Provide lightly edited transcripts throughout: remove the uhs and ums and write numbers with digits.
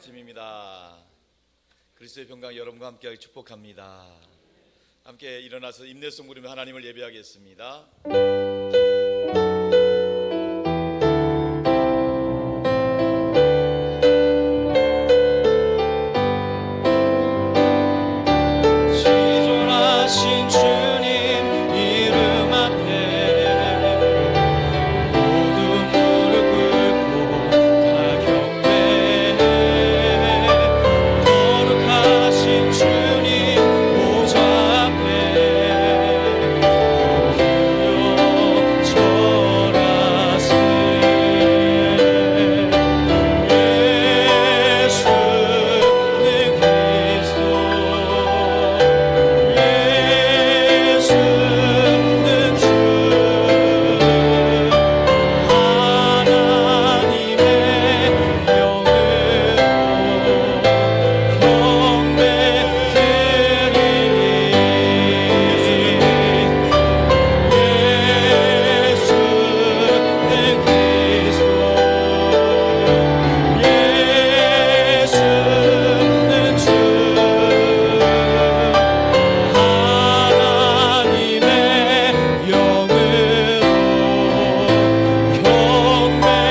아침입니다. 그리스도의 평강 여러분과 함께 축복합니다. 함께 일어나서 인내송 부르며 하나님을 예배하겠습니다. 지존하신 주님 이름 앞에 모두 무릎 꿇고 다 경배해. 거룩하신 주님 보좌 앞에 들려 절하세. 예수는 그리스도, 예수는 주, 하나님의 영으로 경배드리니. 예수는 그리스도, 예수는 주, 하나님의 영으로 경배드리니.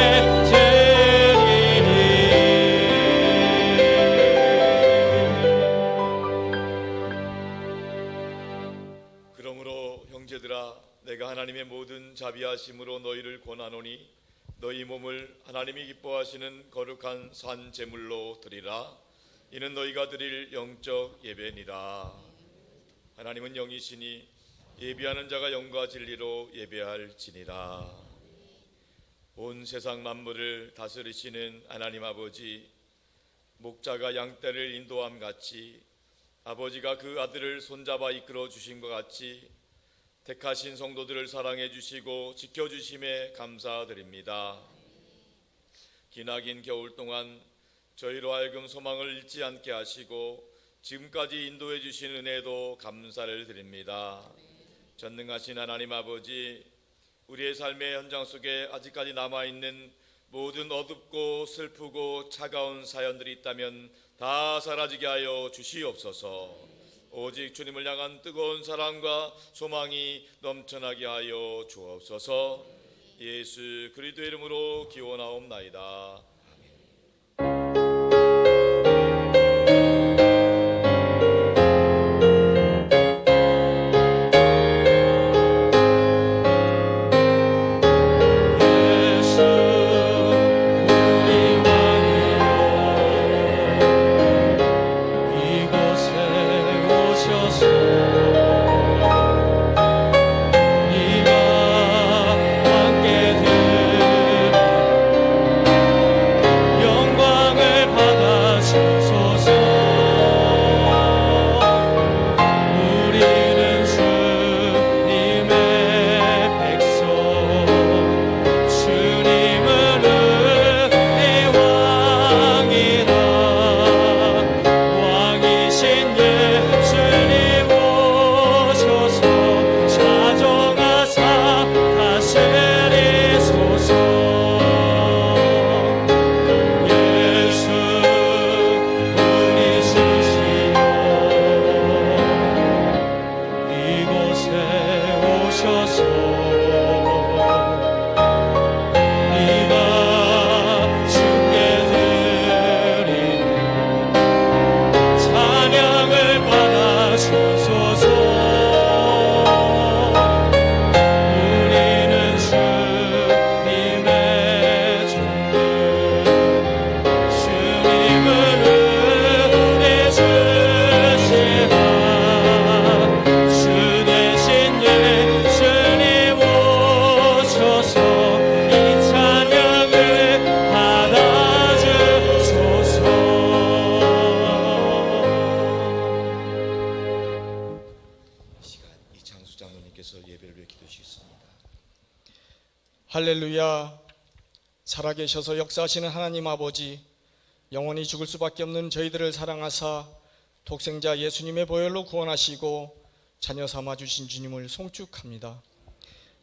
그러므로 형제들아, 내가 하나님의 모든 자비하심으로 너희를 권하노니 너희 몸을 하나님이 기뻐하시는 거룩한 산 제물로 드리라. 이는 너희가 드릴 영적 예배니라. 하나님은 영이시니 예배하는 자가 영과 진리로 예배할지니라. 온 세상 만물을 다스리시는 하나님 아버지, 목자가 양떼를 인도함 같이 아버지가 그 아들을 손잡아 이끌어 주신 것 같이 택하신 성도들을 사랑해 주시고 지켜주심에 감사드립니다. 기나긴 겨울 동안 저희로 하여금 소망을 잃지 않게 하시고 지금까지 인도해 주신 은혜도 감사를 드립니다. 전능하신 하나님 아버지, 우리의 삶의 현장 속에 아직까지 남아있는 모든 어둡고 슬프고 차가운 사연들이 있다면 다 사라지게 하여 주시옵소서. 오직 주님을 향한 뜨거운 사랑과 소망이 넘쳐나게 하여 주옵소서. 예수 그리스도의 이름으로 기원하옵나이다. 예수 우리 왕이여, 이곳에 오셔서 네가 함께 드리는 영광을 받아주소서. 우리는 주님의 백성, 주님은 은혜의 왕이라. 왕이신 예수님 오셔서 자정하사 다스리소서. 예수 우리 주시여, 이곳에 오셔서 네가 주께 드리는 찬양을 받아주소서. 우리는 주님의 종들, 주님은 은혜 주시라. 주 대신 예수님 오셔서 이 찬양을 받아주소서. 이 시간 이창수 장로님께서 예배를 기도하시겠습니다. 할렐루야. 살아계셔서 역사하시는 하나님 아버지, 영원히 죽을 수밖에 없는 저희들을 사랑하사 독생자 예수님의 보혈로 구원하시고 자녀 삼아주신 주님을 송축합니다.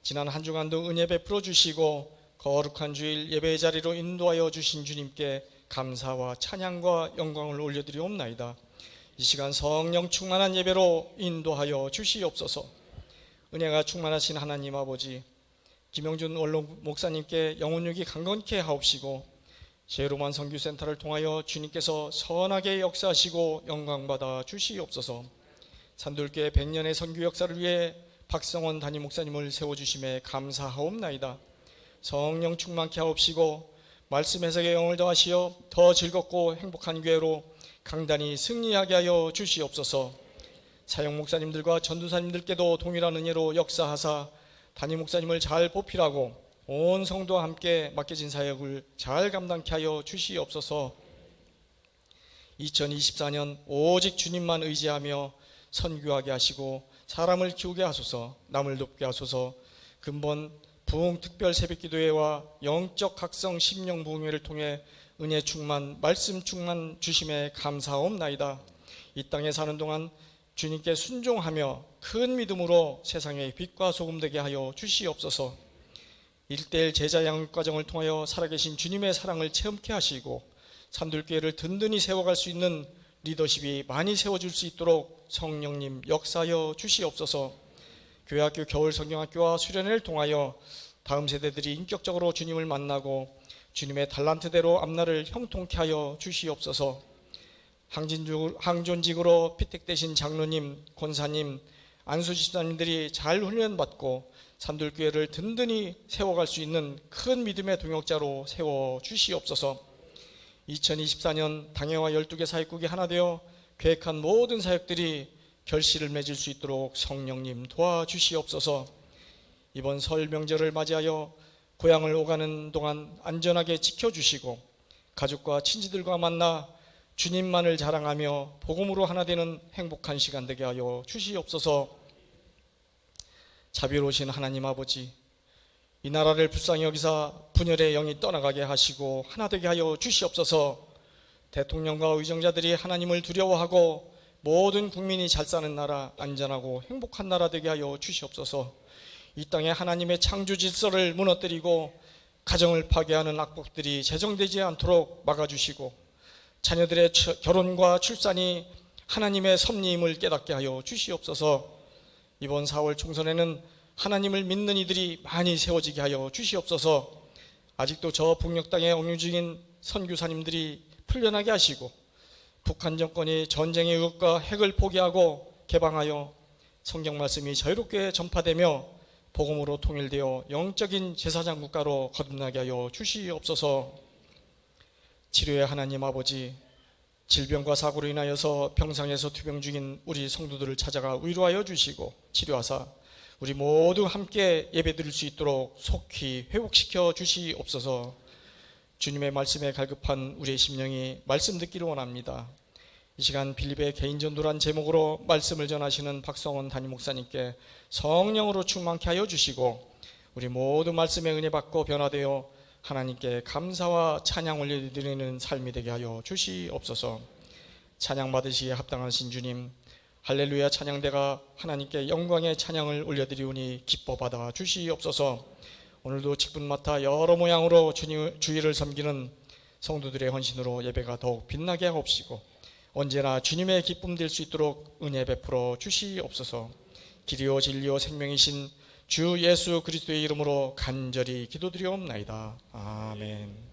지난 한 주간도 은혜 베풀어 주시고 거룩한 주일 예배의 자리로 인도하여 주신 주님께 감사와 찬양과 영광을 올려드리옵나이다. 이 시간 성령 충만한 예배로 인도하여 주시옵소서. 은혜가 충만하신 하나님 아버지, 김영준 원로 목사님께 영혼육이 강건케 하옵시고 제로만 선교센터를 통하여 주님께서 선하게 역사하시고 영광받아 주시옵소서. 산돌교회 100년의 선교 역사를 위해 박성원 담임 목사님을 세워주심에 감사하옵나이다. 성령 충만케 하옵시고 말씀 해석에 영을 더하시어 더 즐겁고 행복한 교회로 강단이 승리하게 하여 주시옵소서. 사역 목사님들과 전도사님들께도 동일한 은혜로 역사하사 담임 목사님을 잘 보필하고 온 성도와 함께 맡겨진 사역을 잘 감당케 하여 주시옵소서. 2024년 오직 주님만 의지하며 선교하게 하시고 사람을 키우게 하소서. 남을 돕게 하소서. 근본 부흥 특별 새벽기도회와 영적 각성 심령 부흥회를 통해 은혜 충만 말씀 충만 주심에 감사옵나이다. 이 땅에 사는 동안 주님께 순종하며 큰 믿음으로 세상의 빛과 소금 되게 하여 주시옵소서. 1:1 제자 양육 과정을 통하여 살아계신 주님의 사랑을 체험케 하시고 산들교회를 든든히 세워갈 수 있는 리더십이 많이 세워질 수 있도록 성령님 역사하여 주시옵소서. 교회학교 겨울 성경학교와 수련회를 통하여 다음 세대들이 인격적으로 주님을 만나고 주님의 달란트대로 앞날을 형통케 하여 주시옵소서. 항존직으로 피택되신 장로님, 권사님, 안수집사님들이 잘 훈련받고 산돌교회를 든든히 세워갈 수 있는 큰 믿음의 동역자로 세워주시옵소서. 2024년 당회와 12개 사역국이 하나 되어 계획한 모든 사역들이 결실을 맺을 수 있도록 성령님 도와주시옵소서. 이번 설 명절을 맞이하여 고향을 오가는 동안 안전하게 지켜주시고 가족과 친지들과 만나 주님만을 자랑하며 복음으로 하나 되는 행복한 시간 되게 하여 주시옵소서. 자비로우신 하나님 아버지, 이 나라를 불쌍히 여기사 분열의 영이 떠나가게 하시고 하나 되게 하여 주시옵소서. 대통령과 의정자들이 하나님을 두려워하고 모든 국민이 잘 사는 나라, 안전하고 행복한 나라 되게 하여 주시옵소서. 이 땅에 하나님의 창조 질서를 무너뜨리고 가정을 파괴하는 악법들이 제정되지 않도록 막아주시고 자녀들의 결혼과 출산이 하나님의 섭리임을 깨닫게 하여 주시옵소서. 이번 4월 총선에는 하나님을 믿는 이들이 많이 세워지게 하여 주시옵소서. 아직도 저 북녘 땅에 옥류 중인 선교사님들이 풀려나게 하시고 북한 정권이 전쟁의 의혹과 핵을 포기하고 개방하여 성경 말씀이 자유롭게 전파되며 복음으로 통일되어 영적인 제사장 국가로 거듭나게 하여 주시옵소서. 치료의 하나님 아버지, 질병과 사고로 인하여서 병상에서 투병 중인 우리 성도들을 찾아가 위로하여 주시고 치료하사 우리 모두 함께 예배드릴 수 있도록 속히 회복시켜 주시옵소서. 주님의 말씀에 갈급한 우리의 심령이 말씀 듣기를 원합니다. 이 시간 빌립의 개인전도란 제목으로 말씀을 전하시는 박성원 담임 목사님께 성령으로 충만케 하여 주시고 우리 모두 말씀의 은혜 받고 변화되어 하나님께 감사와 찬양 올려드리는 삶이 되게 하여 주시옵소서. 찬양 받으시기에 합당하신 주님, 할렐루야 찬양대가 하나님께 영광의 찬양을 올려드리오니 기뻐 받아 주시옵소서. 오늘도 직분 맡아 여러 모양으로 주의를 섬기는 성도들의 헌신으로 예배가 더욱 빛나게 하옵시고 언제나 주님의 기쁨 될 수 있도록 은혜 베풀어 주시옵소서. 길이요 진리요 생명이신 주 예수 그리스도의 이름으로 간절히 기도드리옵나이다. 아멘.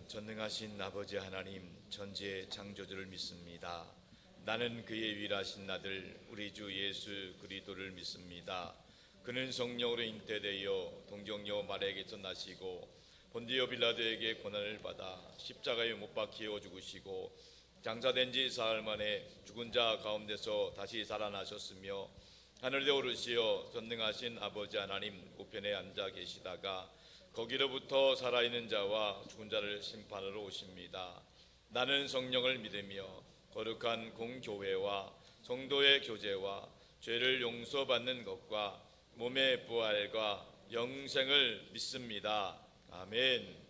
전능하신 아버지 하나님 전지의 창조주를 믿습니다. 나는 그의 위일하신 아들 우리 주 예수 그리스도를 믿습니다. 그는 성령으로 잉태되어 동정녀 마리아에게서 나시고 본디오 빌라도에게 고난을 받아 십자가에 못 박혀 죽으시고 장사된 지 사흘 만에 죽은 자 가운데서 다시 살아나셨으며 하늘에 오르시어 전능하신 아버지 하나님 우편에 앉아 계시다가 거기로부터 살아있는 자와 죽은 자를 심판하러 오십니다. 나는 성령을 믿으며 거룩한 공교회와 성도의 교제와 죄를 용서받는 것과 몸의 부활과 영생을 믿습니다. 아멘.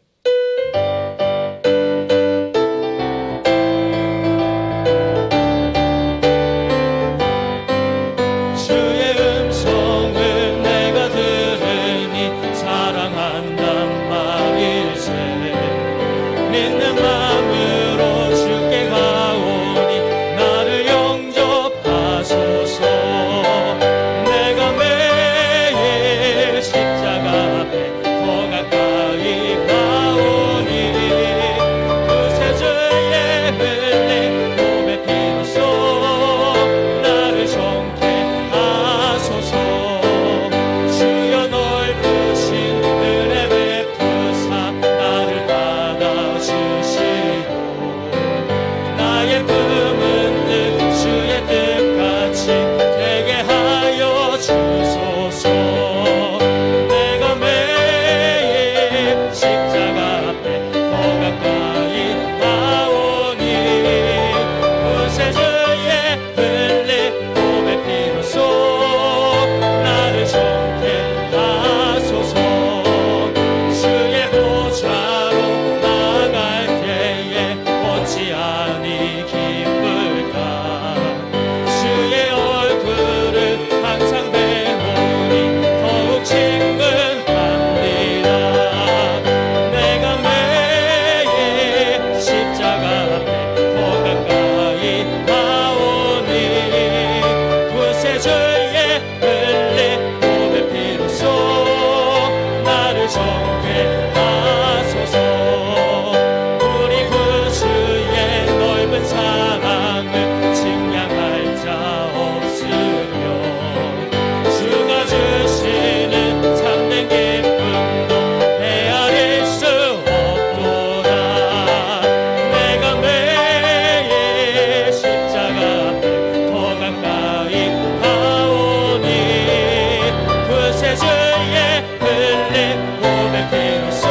주의 음성을 내가 들으니 사랑한단 말일세. 믿는 마음으로 주께 가오니 나를 영접하소서. 내가 매일 십자가 앞에 더 가까이 가오니 그새 주의 흘린 몸의 피로써 나를 정케 하소서. 주여 넓으신 은혜 베푸사 나를 받아주시고 나의 품은 뜻 주의 뜻같이 되게 하여 주소서. 내가 매일 십자가 앞에 더 가까이 가오니 그새 주의 흘린 몸의 피로써 나를 정케 하소서. 주의 보좌로 나갈 때에 어찌하니 기쁠까. 주의 얼굴을 항상 배우니 더욱 친근합니다. 내가 매일 십자가 앞에 더 가까이 가오니 그새 주의 흘린 몸의 피로써 나를 정케 하소서. 우리 구주의 넓은 사랑을 측량할 자 없으며 주가 주시는 참된 기쁨도 헤아릴 수 없도다. 내가 매일 십자가 앞에 더 가까이 가오니 그새 주의 흘린 몸의 피로써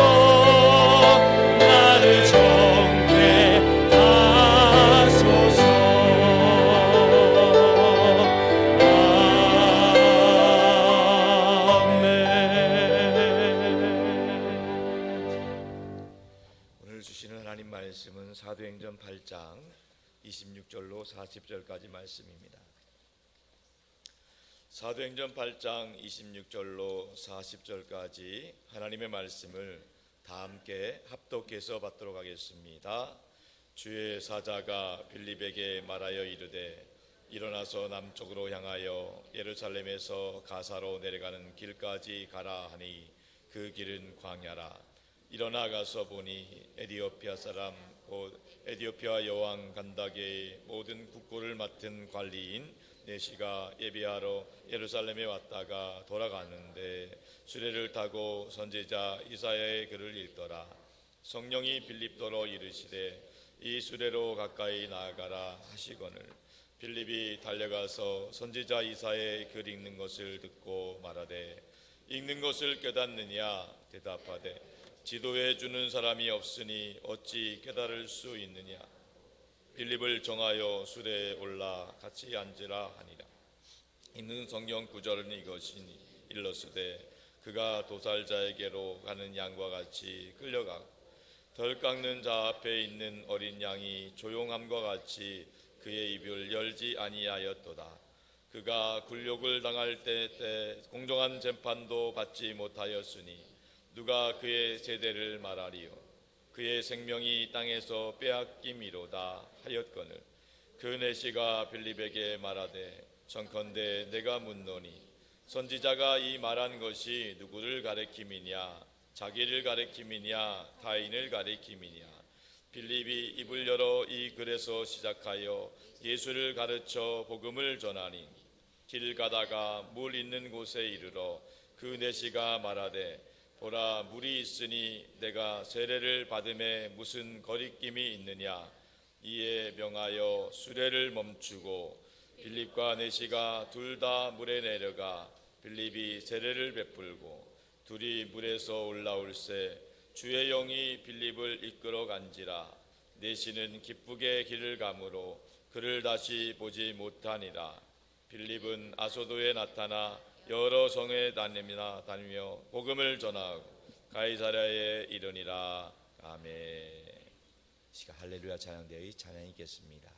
나를 정케 하소서. 아멘. 오늘 주시는 하나님 말씀은 사도행전 8장 26절로 40절까지 말씀입니다. 사도행전 8장 26절로 40절까지 하나님의 말씀을 다 함께 합독해서 받도록 하겠습니다. 주의 사자가 빌립에게 말하여 이르되 일어나서 남쪽으로 향하여 예루살렘에서 가사로 내려가는 길까지 가라 하니 그 길은 광야라. 일어나 가서 보니 에디오피아 사람 곧 에디오피아 여왕 간다게의 모든 국고를 맡은 관리인 네시가 예비하러 예루살렘에 왔다가 돌아갔는데 수레를 타고 선지자 이사야의 글을 읽더라. 성령이 빌립도로 이르시되 이 수레로 가까이 나아가라 하시거늘 빌립이 달려가서 선지자 이사야의 글 읽는 것을 듣고 말하되 읽는 것을 깨닫느냐 대답하되 지도해 주는 사람이 없으니 어찌 깨달을 수 있느냐. 빌립을 정하여 수레에 올라 같이 앉으라 하니라. 있는 성경 구절은 이것이니 일러스되 그가 도살자에게로 가는 양과 같이 끌려가고 덜 깎는 자 앞에 있는 어린 양이 조용함과 같이 그의 입을 열지 아니하였도다. 그가 굴욕을 당할 때 공정한 재판도 받지 못하였으니 누가 그의 세대를 말하리요. 그의 생명이 땅에서 빼앗김이로다 하였거늘 그 내시가 빌립에게 말하되 청컨대 내가 묻노니 선지자가 이 말한 것이 누구를 가리킴이냐 자기를 가리킴이냐 타인을 가리킴이냐. 빌립이 입을 열어 이 글에서 시작하여 예수를 가르쳐 복음을 전하니 길 가다가 물 있는 곳에 이르러 그 내시가 말하되 보라 물이 있으니 내가 세례를 받음에 무슨 거리낌이 있느냐. 이에 명하여 수레를 멈추고 빌립과 내시가 둘 다 물에 내려가 빌립이 세례를 베풀고 둘이 물에서 올라올새 주의 영이 빌립을 이끌어 간지라. 내시는 기쁘게 길을 가므로 그를 다시 보지 못하니라. 빌립은 아소도에 나타나 여러 성에 다니며 복음을 전하고 가이사랴에 이르니라. 아멘. 시가 할렐루야 찬양대의 찬양이 있겠습니다.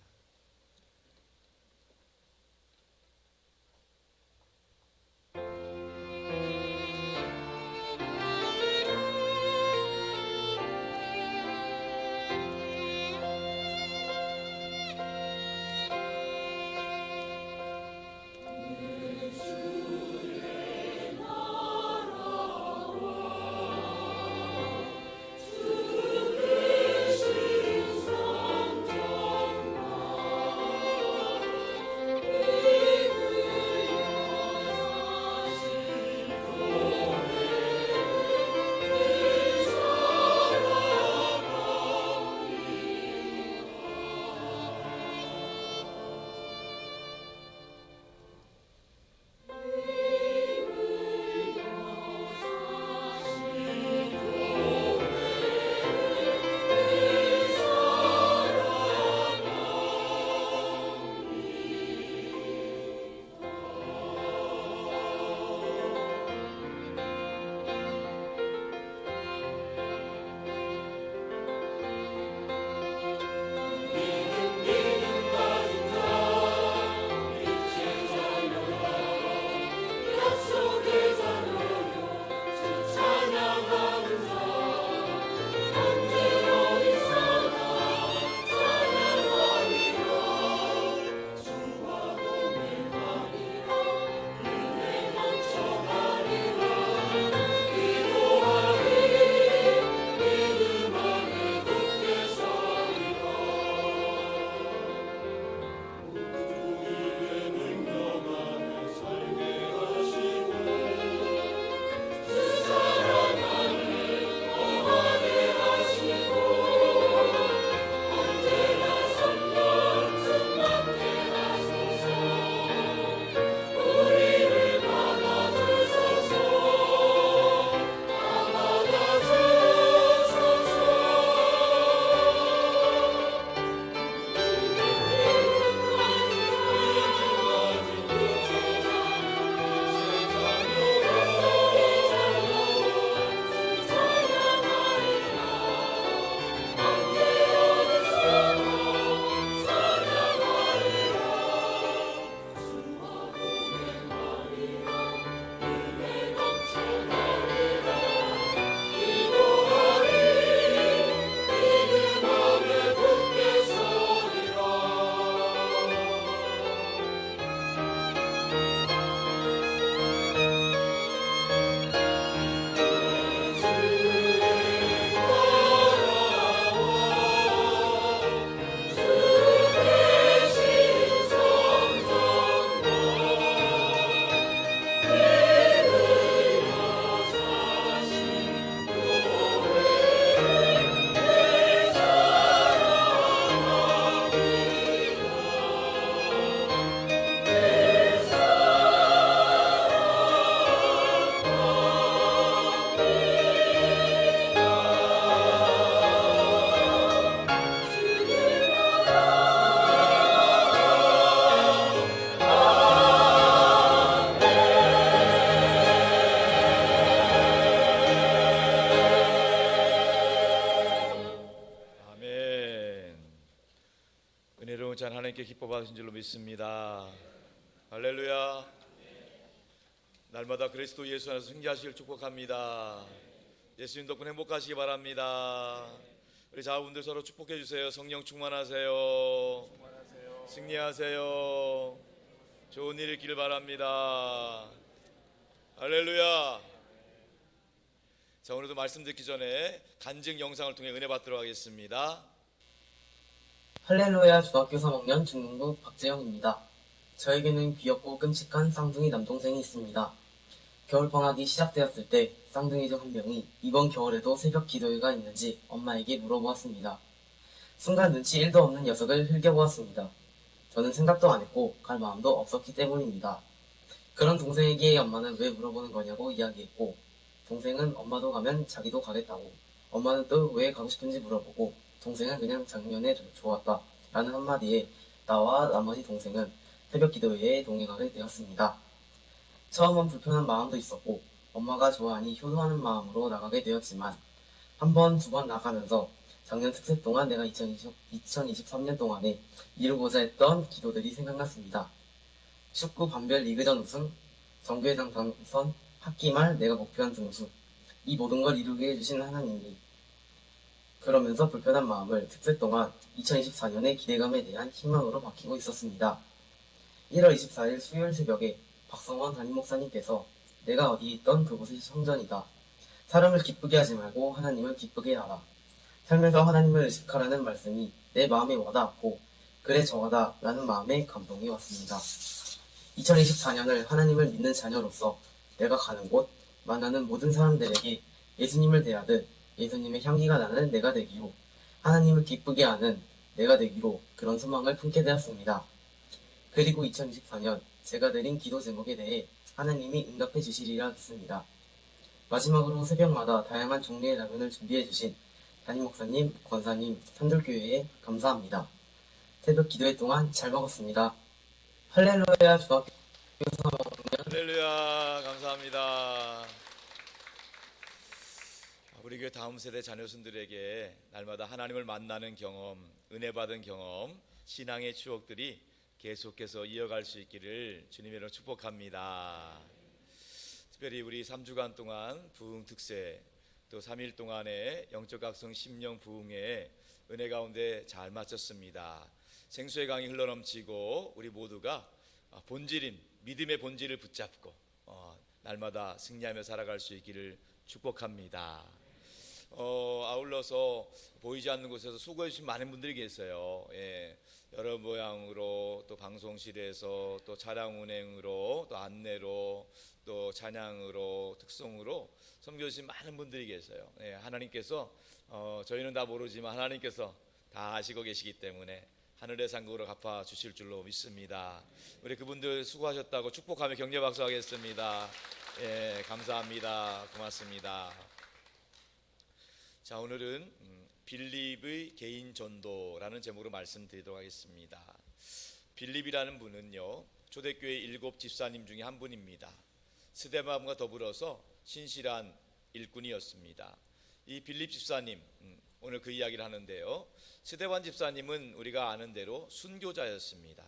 찬 하나님께 기뻐 받으신 줄로 믿습니다. 할렐루야. 날마다 그리스도 예수 안에서 승리하시길 축복합니다. 예수님 덕분에 행복하시기 바랍니다. 우리 자분들 서로 축복해 주세요. 성령 충만하세요. 승리하세요. 좋은 일 있기를 바랍니다. 할렐루야. 자, 오늘도 말씀 듣기 전에 간증 영상을 통해 은혜 받도록 하겠습니다. 할렐루야 중학교 3학년 중등부 박재영입니다. 저에게는 귀엽고 끔찍한 쌍둥이 남동생이 있습니다. 겨울방학이 시작되었을 때 쌍둥이 중 한 명이 이번 겨울에도 새벽 기도회가 있는지 엄마에게 물어보았습니다. 순간 눈치 1도 없는 녀석을 흘겨보았습니다. 저는 생각도 안 했고 갈 마음도 없었기 때문입니다. 그런 동생에게 엄마는 왜 물어보는 거냐고 이야기했고, 동생은 엄마도 가면 자기도 가겠다고, 엄마는 또 왜 가고 싶은지 물어보고, 동생은 그냥 작년에 좋았다 라는 한마디에 나와 나머지 동생은 새벽 기도회에 동행하게 되었습니다. 처음은 불편한 마음도 있었고 엄마가 좋아하니 효도하는 마음으로 나가게 되었지만 한 번, 두 번 나가면서 작년 특세 동안 내가 2023년 동안에 이루고자 했던 기도들이 생각났습니다. 축구 반별 리그전 우승, 정교회장 당선, 학기 말 내가 목표한 등수, 이 모든 걸 이루게 해주신 하나님이, 그러면서 불편한 마음을 특세 동안 2024년의 기대감에 대한 희망으로 바뀌고 있었습니다. 1월 24일 수요일 새벽에 박성원 담임 목사님께서 내가 어디 있던 그곳이 성전이다. 사람을 기쁘게 하지 말고 하나님을 기쁘게 하라. 살면서 하나님을 의식하라는 말씀이 내 마음에 와닿았고 그래 정하다 라는 마음에 감동이 왔습니다. 2024년을 하나님을 믿는 자녀로서 내가 가는 곳, 만나는 모든 사람들에게 예수님을 대하듯 예수님의 향기가 나는 내가 되기로, 하나님을 기쁘게 하는 내가 되기로 그런 소망을 품게 되었습니다. 그리고 2024년 제가 드린 기도 제목에 대해 하나님이 응답해 주시리라 믿습니다. 마지막으로 새벽마다 다양한 종류의 라면을 준비해 주신 담임 목사님, 권사님, 산돌교회에 감사합니다. 새벽 기도회 동안 잘 먹었습니다. 할렐루야 중학교 할렐루야, 감사합니다. 우리 교회 다음 세대 자녀순들에게 날마다 하나님을 만나는 경험, 은혜 받은 경험, 신앙의 추억들이 계속해서 이어갈 수 있기를 주님의 이름으로 축복합니다. 특별히 우리 3주간 동안 부흥 특세, 또 3일 동안의 영적 각성 심령 부흥회 은혜 가운데 잘 마쳤습니다. 생수의 강이 흘러넘치고 우리 모두가 본질인 믿음의 본질을 붙잡고 날마다 승리하며 살아갈 수 있기를 축복합니다. 아울러서 보이지 않는 곳에서 수고해 주신 많은 분들이 계세요. 예, 여러 모양으로 또 방송실에서 또 차량 운행으로 또 안내로 또 찬양으로 특송으로 섬겨주신 많은 분들이 계세요. 예, 하나님께서 저희는 다 모르지만 하나님께서 다 아시고 계시기 때문에 하늘의 상급으로 갚아주실 줄로 믿습니다. 우리 그분들 수고하셨다고 축복하며 격려 박수하겠습니다. 예, 감사합니다. 고맙습니다. 자, 오늘은 빌립의 개인 전도라는 제목으로 말씀드리도록 하겠습니다. 빌립이라는 분은요, 초대교회 7 집사님 중에 한 분입니다. 스데반과 더불어서 신실한 일꾼이었습니다. 이 빌립 집사님, 오늘 그 이야기를 하는데요, 스데반 집사님은 우리가 아는 대로 순교자였습니다.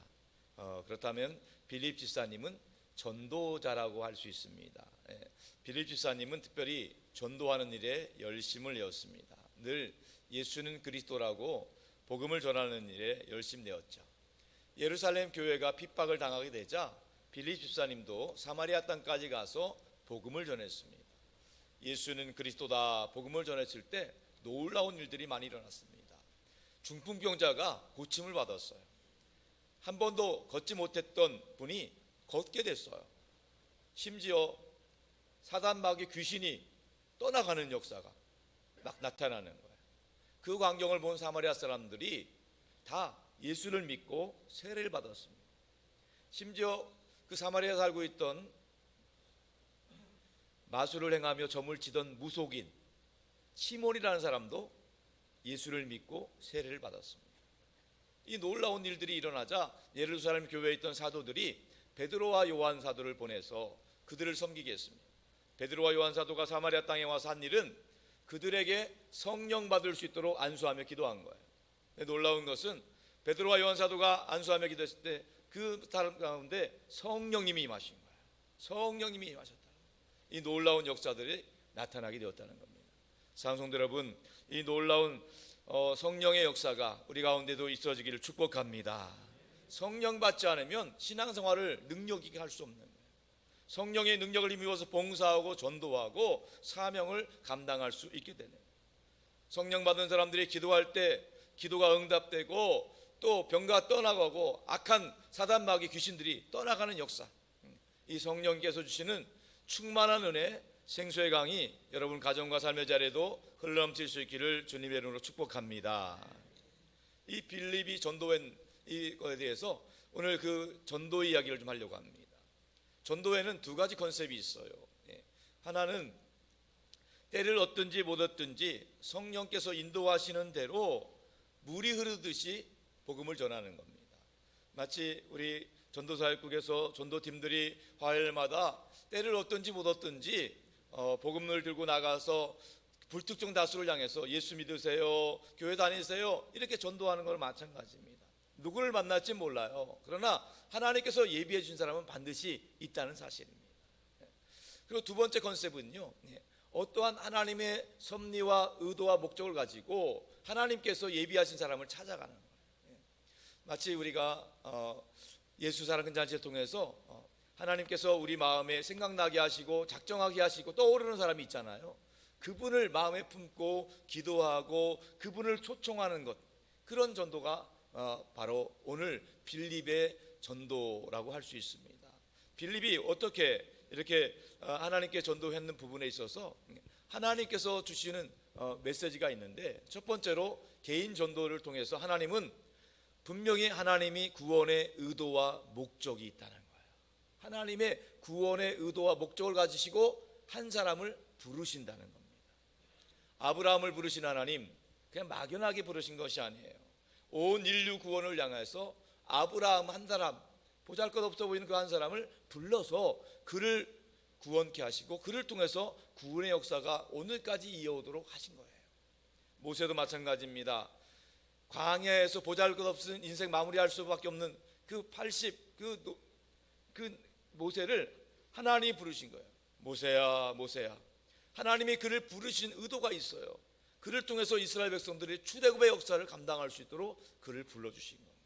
그렇다면 빌립 집사님은 전도자라고 할 수 있습니다. 예, 빌립 집사님은 특별히 전도하는 일에 열심을 내었습니다. 늘 예수는 그리스도라고 복음을 전하는 일에 열심 내었죠. 예루살렘 교회가 핍박을 당하게 되자 빌립 집사님도 사마리아 땅까지 가서 복음을 전했습니다. 예수는 그리스도다 복음을 전했을 때 놀라운 일들이 많이 일어났습니다. 중풍병자가 고침을 받았어요. 한 번도 걷지 못했던 분이 걷게 됐어요. 심지어 사단마귀 귀신이 떠나가는 역사가 막 나타나는 거예요. 그 광경을 본 사마리아 사람들이 다 예수를 믿고 세례를 받았습니다. 심지어 그 사마리아에 살고 있던 마술을 행하며 점을 치던 무속인 시몬이라는 사람도 예수를 믿고 세례를 받았습니다. 이 놀라운 일들이 일어나자 예루살렘 교회에 있던 사도들이 베드로와 요한 사도를 보내서 그들을 섬기게 했습니다. 베드로와 요한 사도가 사마리아 땅에 와서 한 일은 그들에게 성령 받을 수 있도록 안수하며 기도한 거예요. 놀라운 것은 베드로와 요한 사도가 안수하며 기도했을 때 그 사람 가운데 성령님이 임하신 거예요. 성령님이 임하셨다. 이 놀라운 역사들이 나타나게 되었다는 겁니다. 사랑하는 성도 여러분, 이 놀라운 성령의 역사가 우리 가운데도 있어지기를 축복합니다. 성령 받지 않으면 신앙생활을 능력 있게 할 수 없는 거예요. 성령의 능력을 힘입어서 봉사하고 전도하고 사명을 감당할 수 있게 되네요. 성령 받은 사람들이 기도할 때 기도가 응답되고 또 병가 떠나가고 악한 사단마귀 귀신들이 떠나가는 역사, 이 성령께서 주시는 충만한 은혜, 생수의 강이 여러분 가정과 삶의 자리에도 흘러넘칠 수 있기를 주님의 이름으로 축복합니다. 이 빌립이 전도한 이거에 대해서 오늘 그 전도 이야기를 좀 하려고 합니다. 전도에는 두 가지 컨셉이 있어요. 하나는 때를 얻든지 못 얻든지 성령께서 인도하시는 대로 물이 흐르듯이 복음을 전하는 겁니다. 마치 우리 전도사역국에서 전도팀들이 화요일마다 때를 얻든지 못 얻든지 복음을 들고 나가서 불특정 다수를 향해서 예수 믿으세요, 교회 다니세요 이렇게 전도하는 걸 마찬가지입니다. 누구를 만날지 몰라요. 그러나 하나님께서 예비해 주신 사람은 반드시 있다는 사실입니다. 그리고 두 번째 컨셉은요, 어떠한 하나님의 섭리와 의도와 목적을 가지고 하나님께서 예비하신 사람을 찾아가는 거예요. 마치 우리가 예수 사랑꾼 잔치를 통해서 하나님께서 우리 마음에 생각나게 하시고 작정하게 하시고 떠오르는 사람이 있잖아요. 그분을 마음에 품고 기도하고 그분을 초청하는 것, 그런 전도가 바로 오늘 빌립의 전도라고 할 수 있습니다. 빌립이 어떻게 이렇게 하나님께 전도했는 부분에 있어서 하나님께서 주시는 메시지가 있는데, 첫 번째로 개인 전도를 통해서 하나님은 분명히 하나님이 구원의 의도와 목적이 있다는 거예요. 하나님의 구원의 의도와 목적을 가지시고 한 사람을 부르신다는 겁니다. 아브라함을 부르신 하나님, 그냥 막연하게 부르신 것이 아니에요. 온 인류 구원을 향해서 아브라함 한 사람, 보잘것없어 보이는 그 한 사람을 불러서 그를 구원케 하시고 그를 통해서 구원의 역사가 오늘까지 이어오도록 하신 거예요. 모세도 마찬가지입니다. 광야에서 보잘것없은 인생 마무리할 수밖에 없는 그 모세를 하나님이 부르신 거예요. 모세야, 모세야. 하나님이 그를 부르신 의도가 있어요. 그를 통해서 이스라엘 백성들이 출애굽의 역사를 감당할 수 있도록 그를 불러주신 겁니다.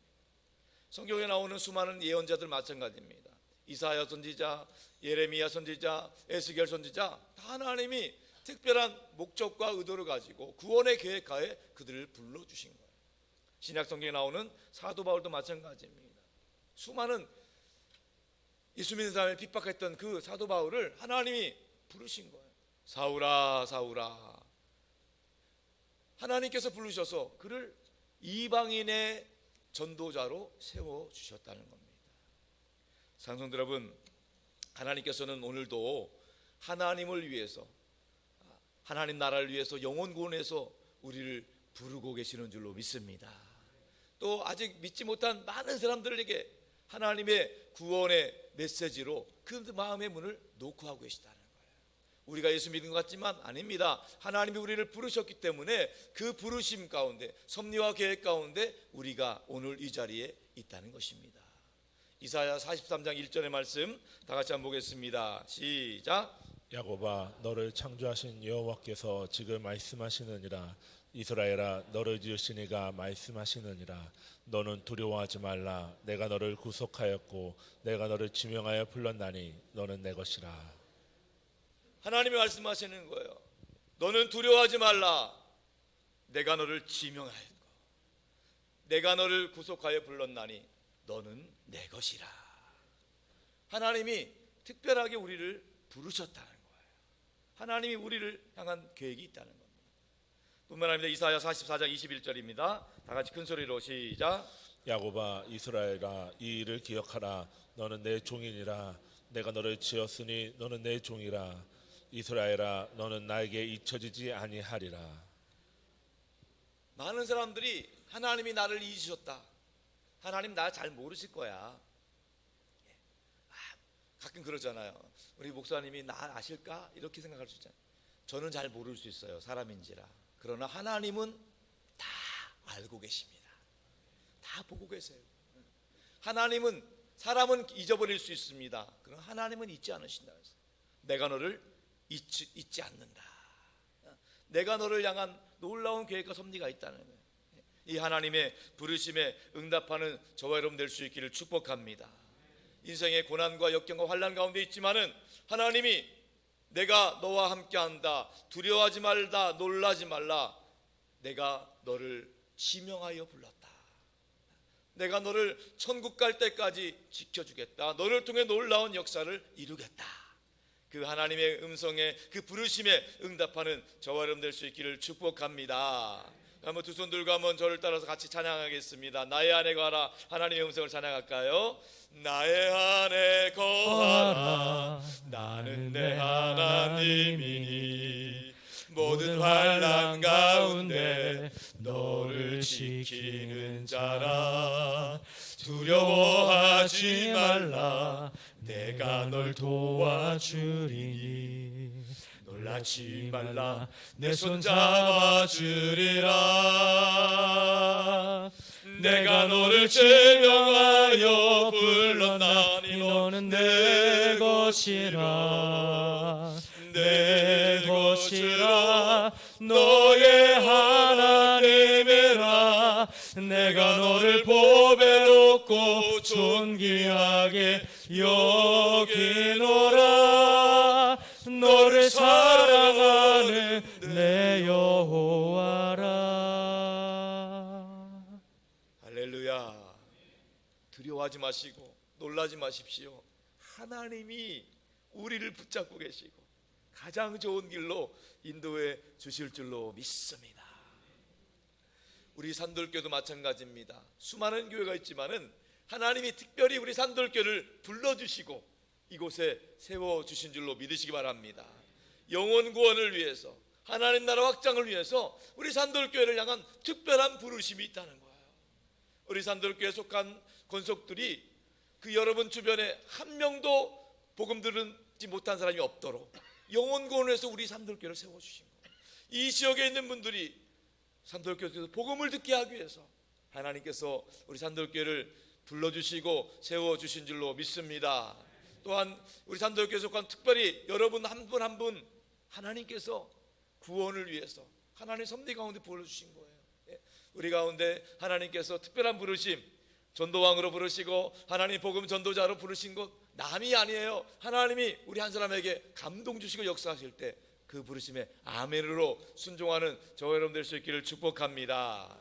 성경에 나오는 수많은 예언자들 마찬가지입니다. 이사야 선지자, 예레미야 선지자, 에스겔 선지자, 다 하나님이 특별한 목적과 의도를 가지고 구원의 계획하에 그들을 불러주신 거예요. 신약 성경에 나오는 사도 바울도 마찬가지입니다. 수많은 예수 믿는 사람을 핍박했던 그 사도 바울을 하나님이 부르신 거예요. 사울아, 사울아. 하나님께서 부르셔서 그를 이방인의 전도자로 세워주셨다는 겁니다. 상성들 여러분, 하나님께서는 오늘도 하나님을 위해서, 하나님 나라를 위해서 영혼 구원해서 우리를 부르고 계시는 줄로 믿습니다. 또 아직 믿지 못한 많은 사람들에게 하나님의 구원의 메시지로 그 마음의 문을 놓고 하고 계시다는 거예요. 우리가 예수 믿는 것 같지만 아닙니다. 하나님이 우리를 부르셨기 때문에 그 부르심 가운데, 섭리와 계획 가운데 우리가 오늘 이 자리에 있다는 것입니다. 이사야 43장 1절의 말씀 다 같이 한번 보겠습니다. 시작. 야곱아, 너를 창조하신 여호와께서 지금 말씀하시느니라. 이스라엘아, 너를 지으신 이가 말씀하시느니라. 너는 두려워하지 말라. 내가 너를 구속하였고 내가 너를 지명하여 불렀나니 너는 내 것이라. 하나님이 말씀하시는 거예요. 너는 두려워하지 말라. 내가 너를 지명하였고 내가 너를 구속하여 불렀나니 너는 내 것이라. 하나님이 특별하게 우리를 부르셨다는 거예요. 하나님이 우리를 향한 계획이 있다는 겁니다. 뿐만 아니라 이사야 44장 21절입니다. 다 같이 큰 소리로 시작. 야곱아, 이스라엘아, 이 일을 기억하라. 너는 내 종이니라. 내가 너를 지었으니 너는 내 종이라. 이스라엘아, 너는 나에게 잊혀지지 아니하리라. 많은 사람들이 하나님이 나를 잊으셨다, 하나님 나 잘 모르실 거야, 가끔 그러잖아요. 우리 목사님이 나 아실까? 이렇게 생각할 수 있잖아요. 저는 잘 모를 수 있어요, 사람인지라. 그러나 하나님은 다 알고 계십니다. 다 보고 계세요. 하나님은, 사람은 잊어버릴 수 있습니다. 그러나 하나님은 잊지 않으신다. 내가 너를 잊지 않는다. 내가 너를 향한 놀라운 계획과 섭리가 있다는 거예요. 이 하나님의 부르심에 응답하는 저와 여러분 될 수 있기를 축복합니다. 인생의 고난과 역경과 환난 가운데 있지만은 하나님이 내가 너와 함께한다, 두려워하지 말다, 놀라지 말라, 내가 너를 지명하여 불렀다, 내가 너를 천국 갈 때까지 지켜주겠다, 너를 통해 놀라운 역사를 이루겠다. 그 하나님의 음성에, 그 부르심에 응답하는 저와 여러분 될 수 있기를 축복합니다. 한번 두 손 들고 한번 저를 따라서 같이 찬양하겠습니다. 나의 안에 거하라. 하나님의 음성을 찬양할까요? 나의 안에 거하라. 나는 내 하나님이니 모든 환난 가운데 너를 지키는 자라. 두려워하지 말라 내가 널 도와주리니 놀라지 말라 내 손 잡아주리라 내가 너를 제명하여 불렀나니 너는 내 것이라 내 것이라 너의 하나님이라 내가 너를 보배롭고 존귀하게 여기노라 너를 사랑하는 내 여호와라. 할렐루야. 두려워하지 마시고 놀라지 마십시오. 하나님이 우리를 붙잡고 계시고 가장 좋은 길로 인도해 주실 줄로 믿습니다. 우리 산돌교도 마찬가지입니다. 수많은 교회가 있지만은 하나님이 특별히 우리 산돌교를 불러주시고 이곳에 세워주신 줄로 믿으시기 바랍니다. 영혼 구원을 위해서 하나님 나라 확장을 위해서 우리 산돌교회를 향한 특별한 부르심이 있다는 거예요. 우리 산돌교회에 속한 권속들이 그 여러분 주변에 한 명도 복음 들지 못한 사람이 없도록 영혼 구원을 위해서 우리 산돌교회를 세워주신 거예요. 이 지역에 있는 분들이 산돌교회에서 복음을 듣게 하기 위해서 하나님께서 우리 산돌교회를 불러주시고 세워주신 줄로 믿습니다. 또한 우리 산돌교회에 속한 특별히 여러분 한 분 한 분 하나님께서 구원을 위해서 하나님 섭리 가운데 불러주신 거예요. 우리 가운데 하나님께서 특별한 부르심 전도왕으로 부르시고 하나님 복음 전도자로 부르신 것 남이 아니에요. 하나님이 우리 한 사람에게 감동 주시고 역사하실 때 그 부르심에 아멘으로 순종하는 저와 여러분 될 수 있기를 축복합니다.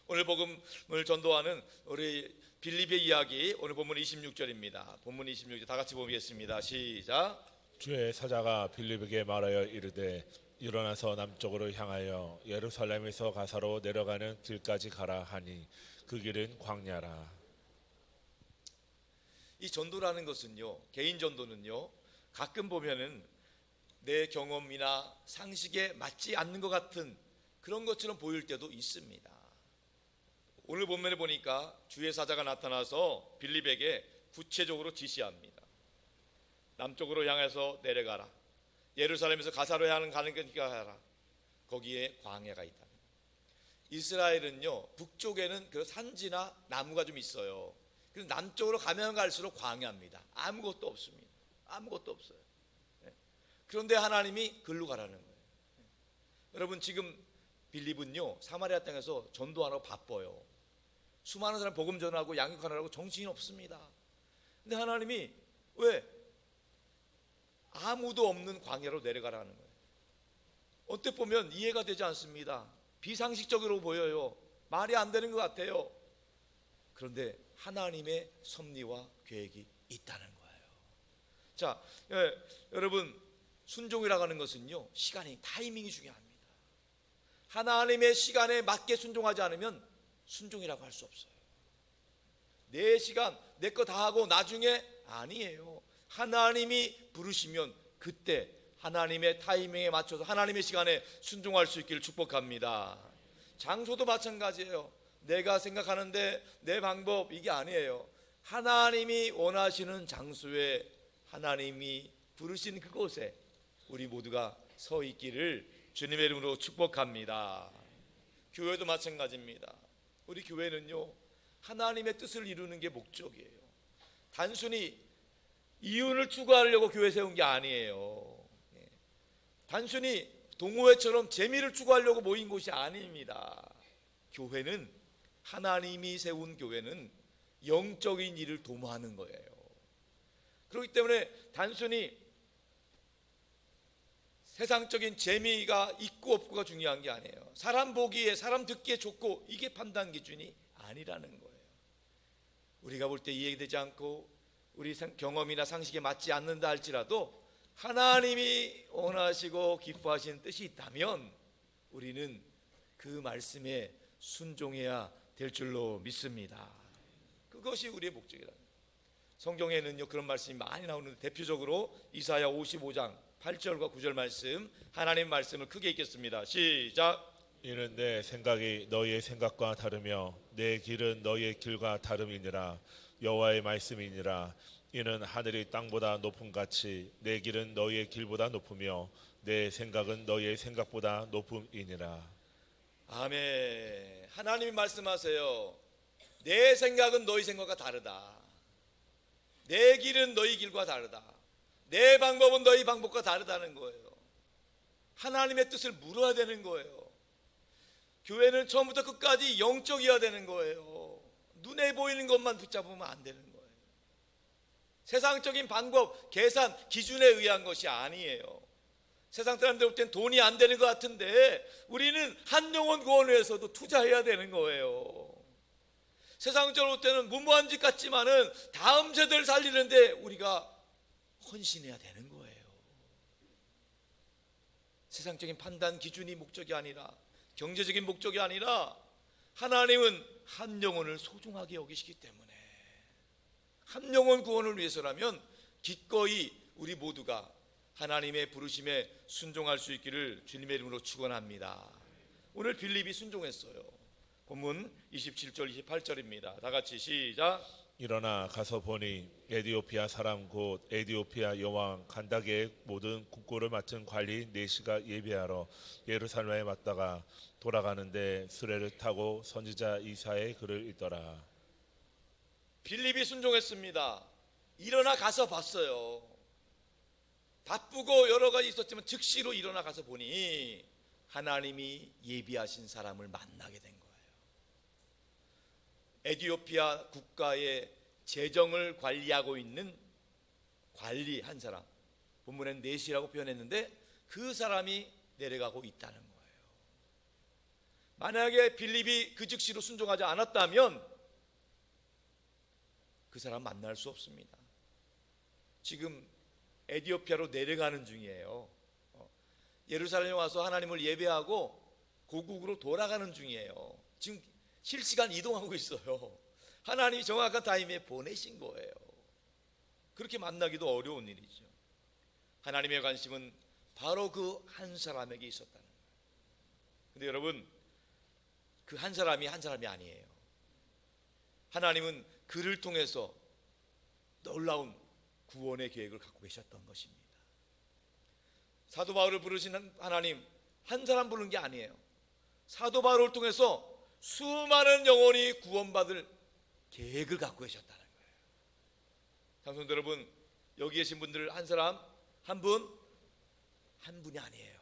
오늘 복음을 전도하는 우리 빌립의 이야기 오늘 본문 26절입니다. 본문 26절 다 같이 보겠습니다. 시작. 주의 사자가 빌립에게 말하여 이르되 일어나서 남쪽으로 향하여 예루살렘에서 가사로 내려가는 길까지 가라 하니 그 길은 광야라. 이 전도라는 것은요, 개인 전도는요, 가끔 보면은 내 경험이나 상식에 맞지 않는 것 같은 그런 것처럼 보일 때도 있습니다. 오늘 본문에 보니까 주의 사자가 나타나서 빌립에게 구체적으로 지시합니다. 남쪽으로 향해서 내려가라. 예루살렘에서 가사로 향하는 가는 길가 하라. 거기에 광야가 있다. 이스라엘은요, 북쪽에는 그 산지나 나무가 좀 있어요. 그래서 남쪽으로 가면 갈수록 광야입니다. 아무것도 없습니다. 아무것도 없어요. 그런데 하나님이 글로 가라는 거예요. 여러분 지금 빌립은요 사마리아 땅에서 전도하느라고 바빠요. 수많은 사람 복음 전하고 양육하느라고 정신이 없습니다. 근데 하나님이 왜 아무도 없는 광야로 내려가라는 거예요. 어떻게 보면 이해가 되지 않습니다. 비상식적으로 보여요. 말이 안 되는 것 같아요. 그런데 하나님의 섭리와 계획이 있다는 거예요. 자, 여러분 순종이라고 하는 것은요 시간이 타이밍이 중요합니다. 하나님의 시간에 맞게 순종하지 않으면 순종이라고 할 수 없어요. 내 시간 내 거 다 하고 나중에 아니에요. 하나님이 부르시면 그때 하나님의 타이밍에 맞춰서 하나님의 시간에 순종할 수 있기를 축복합니다. 장소도 마찬가지예요. 내가 생각하는데 내 방법 이게 아니에요. 하나님이 원하시는 장소에 하나님이 부르신 그곳에 우리 모두가 서 있기를 주님의 이름으로 축복합니다. 교회도 마찬가지입니다. 우리 교회는요 하나님의 뜻을 이루는 게 목적이에요. 단순히 이윤을 추구하려고 교회 세운 게 아니에요. 단순히 동호회처럼 재미를 추구하려고 모인 곳이 아닙니다. 교회는 하나님이 세운 교회는 영적인 일을 도모하는 거예요. 그렇기 때문에 단순히 세상적인 재미가 있고 없고가 중요한 게 아니에요. 사람 보기에 사람 듣기에 좋고 이게 판단 기준이 아니라는 거예요. 우리가 볼 때 이해되지 않고 우리 경험이나 상식에 맞지 않는다 할지라도 하나님이 원하시고 기뻐하시는 뜻이 있다면 우리는 그 말씀에 순종해야 될 줄로 믿습니다. 그것이 우리의 목적이라. 성경에는요 그런 말씀이 많이 나오는데 대표적으로 이사야 55장 8절과 9절 말씀 하나님 말씀을 크게 읽겠습니다. 시작. 이는 내 생각이 너희의 생각과 다르며 내 길은 너희의 길과 다름이니라. 여호와의 말씀이니라. 이는 하늘이 땅보다 높음 같이 내 길은 너희의 길보다 높으며 내 생각은 너희의 생각보다 높음이니라. 아멘. 하나님이 말씀하세요. 내 생각은 너희 생각과 다르다. 내 길은 너희 길과 다르다. 내 방법은 너희 방법과 다르다는 거예요. 하나님의 뜻을 물어야 되는 거예요. 교회는 처음부터 끝까지 영적이어야 되는 거예요. 눈에 보이는 것만 붙잡으면 안 되는 거예요. 세상적인 방법, 계산, 기준에 의한 것이 아니에요. 세상 사람들 볼 땐 돈이 안 되는 것 같은데 우리는 한 영혼 구원을 위해서도 투자해야 되는 거예요. 세상적으로 볼 때는 무모한 짓 같지만은 다음 세대를 살리는데 우리가 헌신해야 되는 거예요. 세상적인 판단 기준이 목적이 아니라, 경제적인 목적이 아니라 하나님은 한 영혼을 소중하게 여기시기 때문에 한 영혼 구원을 위해서라면 기꺼이 우리 모두가 하나님의 부르심에 순종할 수 있기를 주님의 이름으로 축원합니다. 오늘 빌립이 순종했어요. 본문 27절 28절입니다. 다 같이 시작. 일어나 가서 보니 에디오피아 사람 곧 에디오피아 여왕 간다게의 모든 국고를 맡은 관리 네시가 예배하러 예루살렘에 왔다가 돌아가는데 수레를 타고 선지자 이사야의 글을 읽더라. 빌립이 순종했습니다. 일어나 가서 봤어요. 바쁘고 여러 가지 있었지만 즉시로 일어나 가서 보니 하나님이 예비하신 사람을 만나게 된 거예요. 에티오피아 국가의 재정을 관리하고 있는 관리한 사람, 본문엔 네시라고 표현했는데 그 사람이 내려가고 있다는 거예요. 만약에 빌립이 그 즉시로 순종하지 않았다면 그 사람 만날 수 없습니다. 지금 에티오피아로 내려가는 중이에요. 예루살렘에 와서 하나님을 예배하고 고국으로 돌아가는 중이에요. 지금 실시간 이동하고 있어요. 하나님이 정확한 타임에 보내신 거예요. 그렇게 만나기도 어려운 일이죠. 하나님의 관심은 바로 그 한 사람에게 있었다는 거예요. 근데 여러분, 그 한 사람이 아니에요. 하나님은 그를 통해서 놀라운 구원의 계획을 갖고 계셨던 것입니다. 사도 바울을 부르신 하나님, 한 사람 부른 게 아니에요. 사도 바울을 통해서 수많은 영혼이 구원받을 계획을 갖고 계셨다는 거예요. 장성도 여러분, 여기 계신 분들 한 사람, 한 분이 아니에요.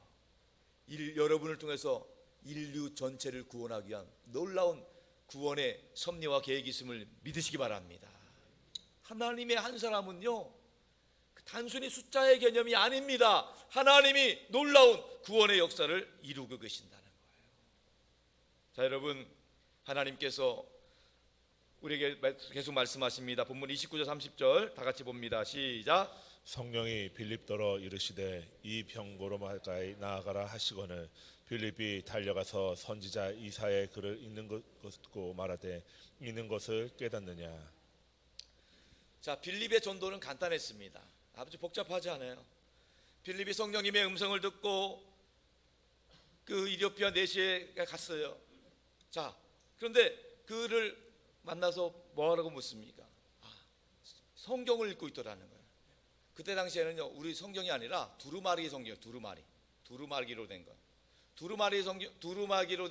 여러분을 통해서 인류 전체를 구원하기 위한 놀라운 구원의 섭리와 계획이 있음을 믿으시기 바랍니다. 하나님의 한 사람은요, 단순히 숫자의 개념이 아닙니다. 하나님이 놀라운 구원의 역사를 이루고 계신다는 거예요. 자, 여러분, 하나님께서 우리에게 계속 말씀하십니다. 본문 29절 30절 다 같이 봅니다. 시작. 성령이 빌립더러 이르시되 이 병고로마가에 나아가라 하시거늘 빌립이 달려가서 선지자 이사야의 글을 읽는 것 듣고 말하되 읽는 것을 깨닫느냐. 자, 빌립의 전도는 간단했습니다. 아주 복잡하지 않아요. 빌립이 성령님의 음성을 듣고 그 이디오피아 네시에 갔어요. 자, 그런데 그를 만나서 뭐하라고 묻습니까? 성경을 읽고 있더라는 거예요. 그때 당시에는요, 우리 성경이 아니라 두루마리 성경이에요. 두루마리로 된 거예요. 두루마리로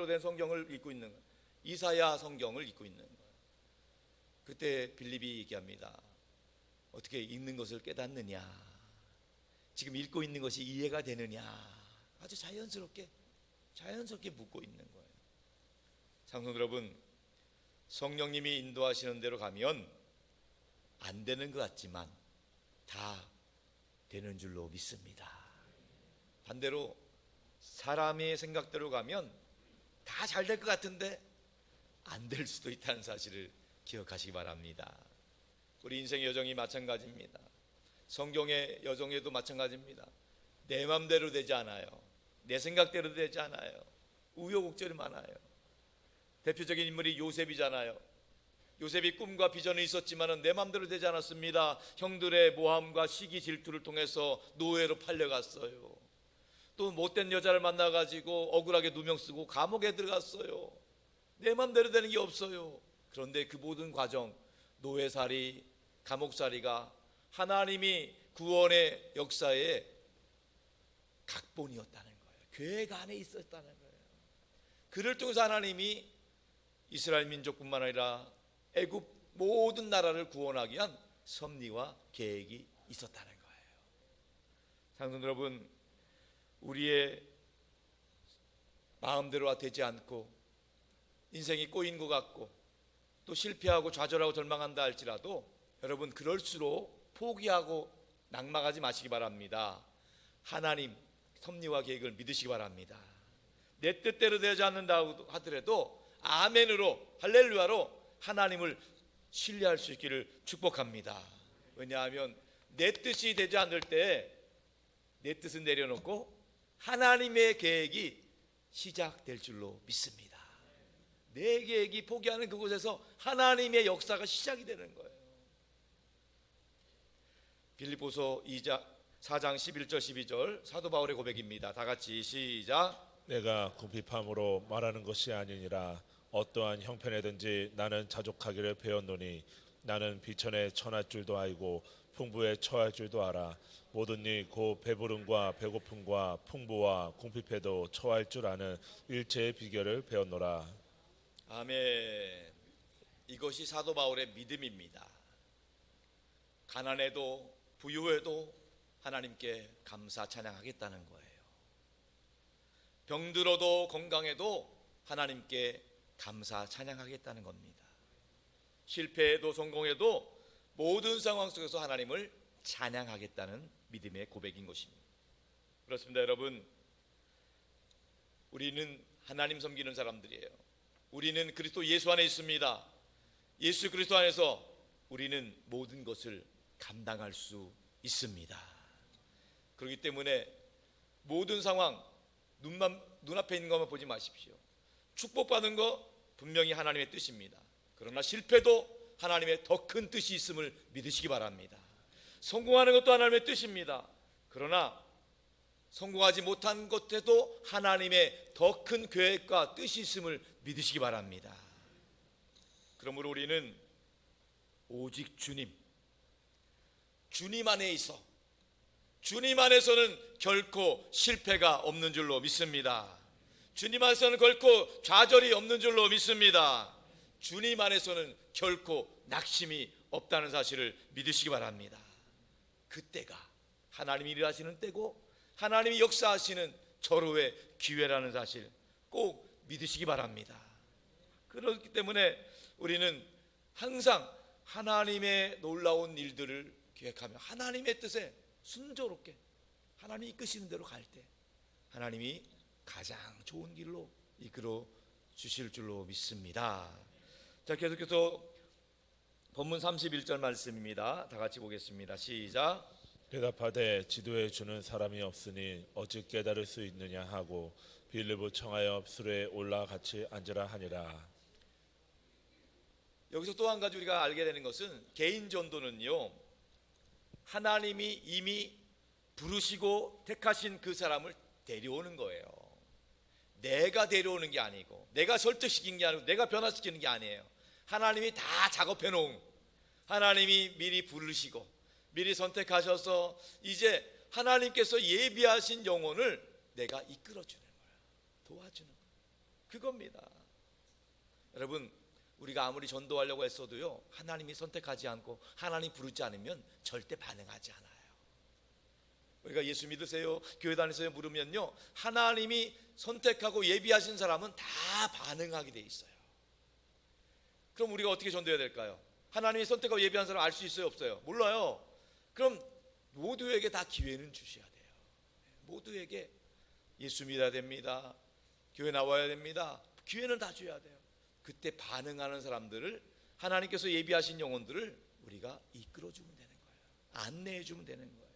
된 성경을 읽고 있는 거예요. 이사야 성경을 읽고 있는 거예요. 그때 빌립이 얘기합니다. 어떻게 읽는 것을 깨닫느냐? 지금 읽고 있는 것이 이해가 되느냐? 아주 자연스럽게 묻고 있는 거예요. 장성 여러분, 성령님이 인도하시는 대로 가면 안 되는 것 같지만 다 되는 줄로 믿습니다. 반대로 사람의 생각대로 가면 다 잘 될 것 같은데 안 될 수도 있다는 사실을 기억하시기 바랍니다. 우리 인생의 여정이 마찬가지입니다. 성경의 여정에도 마찬가지입니다. 내 맘대로 되지 않아요. 내 생각대로 되지 않아요. 우여곡절이 많아요. 대표적인 인물이 요셉이잖아요. 요셉이 꿈과 비전이 있었지만 내 맘대로 되지 않았습니다. 형들의 모함과 시기 질투를 통해서 노예로 팔려갔어요. 또 못된 여자를 만나가지고 억울하게 누명 쓰고 감옥에 들어갔어요. 내 맘대로 되는 게 없어요. 그런데 그 모든 과정, 노예살이, 감옥살이가 하나님이 구원의 역사의 각본이었다는 거예요. 계획 안에 있었다는 거예요. 그를 통해서 하나님이 이스라엘 민족뿐만 아니라 애굽 모든 나라를 구원하기 위한 섭리와 계획이 있었다는 거예요. 사랑하는 여러분, 우리의 마음대로가 되지 않고 인생이 꼬인 것 같고 또 실패하고 좌절하고 절망한다 할지라도 여러분, 그럴수록 포기하고 낙망하지 마시기 바랍니다. 하나님 섭리와 계획을 믿으시기 바랍니다. 내 뜻대로 되지 않는다 하더라도 아멘으로, 할렐루야로 하나님을 신뢰할 수 있기를 축복합니다. 왜냐하면 내 뜻이 되지 않을 때 내 뜻은 내려놓고 하나님의 계획이 시작될 줄로 믿습니다. 내 계획이 포기하는 그곳에서 하나님의 역사가 시작이 되는 거예요. 빌립보서 4장 11절 12절 사도 바울의 고백입니다. 다 같이 시작. 내가 궁핍함으로 말하는 것이 아니니라. 어떠한 형편에든지 나는 자족하기를 배웠노니 나는 비천에 처할 줄도 알고 풍부에 처할 줄도 알아. 모든 일 곧 배부름과 배고픔과 풍부와 궁핍에도 처할 줄 아는 일체의 비결을 배웠노라. 아멘. 이것이 사도 바울의 믿음입니다. 가난해도 부유해도 하나님께 감사 찬양하겠다는 거예요. 병들어도 건강해도 하나님께 감사 찬양하겠다는 겁니다. 실패해도 성공해도 모든 상황 속에서 하나님을 찬양하겠다는 믿음의 고백인 것입니다. 그렇습니다, 여러분. 우리는 하나님 섬기는 사람들이에요. 우리는 그리스도 예수 안에 있습니다. 예수 그리스도 안에서 우리는 모든 것을 감당할 수 있습니다. 그렇기 때문에 모든 상황 눈앞에 있는 것만 보지 마십시오. 축복받은 거 분명히 하나님의 뜻입니다. 그러나 실패도 하나님의 더 큰 뜻이 있음을 믿으시기 바랍니다. 성공하는 것도 하나님의 뜻입니다. 그러나 성공하지 못한 것에도 하나님의 더 큰 계획과 뜻이 있음을 믿으시기 바랍니다. 그러므로 우리는 오직 주님 안에 있어 주님 안에서는 결코 실패가 없는 줄로 믿습니다. 주님 안에서는 결코 좌절이 없는 줄로 믿습니다. 주님 안에서는 결코 낙심이 없다는 사실을 믿으시기 바랍니다. 그때가 하나님이 일하시는 때고 하나님이 역사하시는 절호의 기회라는 사실 꼭 믿으시기 바랍니다. 그렇기 때문에 우리는 항상 하나님의 놀라운 일들을 기획하며 하나님의 뜻에 순조롭게 하나님이 이끄시는 대로 갈 때 하나님이 가장 좋은 길로 이끌어 주실 줄로 믿습니다. 자, 계속해서 본문 31절 말씀입니다. 다 같이 보겠습니다. 시작. 대답하되 지도해 주는 사람이 없으니 어찌 깨달을 수 있느냐 하고 빌립을 청하여 수레에 올라 같이 앉으라 하니라. 여기서 또 한 가지 우리가 알게 되는 것은 개인 전도는요, 하나님이 이미 부르시고 택하신 그 사람을 데려오는 거예요. 내가 데려오는 게 아니고 내가 설득시킨 게 아니고 내가 변화시키는 게 아니에요. 하나님이 다 작업해 놓은, 하나님이 미리 부르시고 미리 선택하셔서 이제 하나님께서 예비하신 영혼을 내가 이끌어주는 거예요. 도와주는 거예요. 그겁니다. 여러분, 우리가 아무리 전도하려고 했어도요, 하나님이 선택하지 않고 하나님 부르지 않으면 절대 반응하지 않아요. 우리가 예수 믿으세요? 교회 다니세요? 물으면요, 하나님이 선택하고 예비하신 사람은 다 반응하게 돼 있어요. 그럼 우리가 어떻게 전도해야 될까요? 하나님이 선택하고 예비한 사람 알 수 있어요? 없어요? 몰라요. 그럼 모두에게 다 기회는 주셔야 돼요. 모두에게 예수 믿어야 됩니다. 교회 나와야 됩니다. 기회는 다 줘야 돼요. 그때 반응하는 사람들을, 하나님께서 예비하신 영혼들을 우리가 이끌어주면 되는 거예요. 안내해주면 되는 거예요.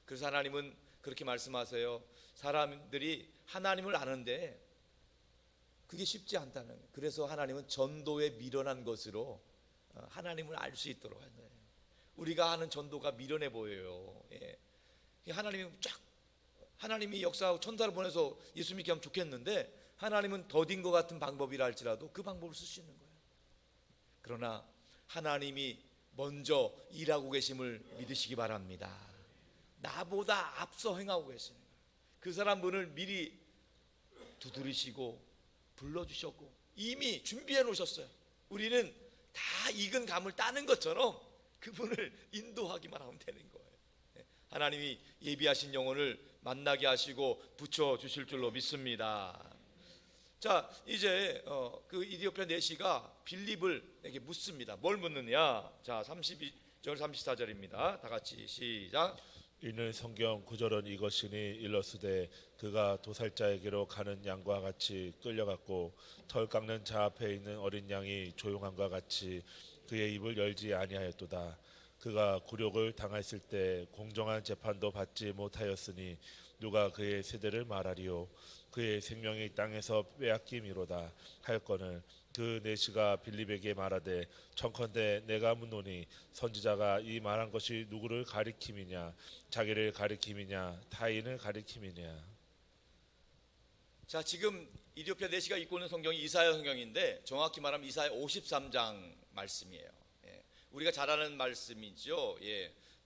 그래서 하나님은 그렇게 말씀하세요. 사람들이 하나님을 아는데 그게 쉽지 않다는 거예요. 그래서 하나님은 전도에 미련한 것으로 하나님을 알 수 있도록 하는 거예요. 우리가 하는 전도가 미련해 보여요. 예. 하나님이 역사하고 천사를 보내서 예수 믿게 하면 좋겠는데 하나님은 더딘 것 같은 방법이라 할지라도 그 방법을 쓸 수 있는 거예요. 그러나 하나님이 먼저 일하고 계심을 믿으시기 바랍니다. 나보다 앞서 행하고 계시는 거예요. 그 사람분을 미리 두드리시고 불러주셨고 이미 준비해 놓으셨어요. 우리는 다 익은 감을 따는 것처럼 그분을 인도하기만 하면 되는 거예요. 하나님이 예비하신 영혼을 만나게 하시고 붙여주실 줄로 믿습니다. 자, 이제 그 이디오피아 내시가 빌립을에게 묻습니다. 뭘 묻느냐? 자, 32절 34절입니다. 다 같이 시작. 이는 성경 구절은 이것이니 일러스되 그가 도살자에게로 가는 양과 같이 끌려갔고 털 깎는 자 앞에 있는 어린 양이 조용함과 같이 그의 입을 열지 아니하였도다. 그가 굴욕을 당했을 때 공정한 재판도 받지 못하였으니 누가 그의 세대를 말하리요. 그의 생명이 땅에서 빼앗김이로다 하였거늘 그 내시가 빌립에게 말하되 청컨대 내가 묻노니 선지자가 이 말한 것이 누구를 가리킴이냐 자기를 가리킴이냐 타인을 가리킴이냐. 자, 지금 이디오피아 내시가 읽고 있는 성경이 이사야 성경인데 정확히 말하면 이사야 53장 말씀이에요. 우리가 잘 아는 말씀이죠.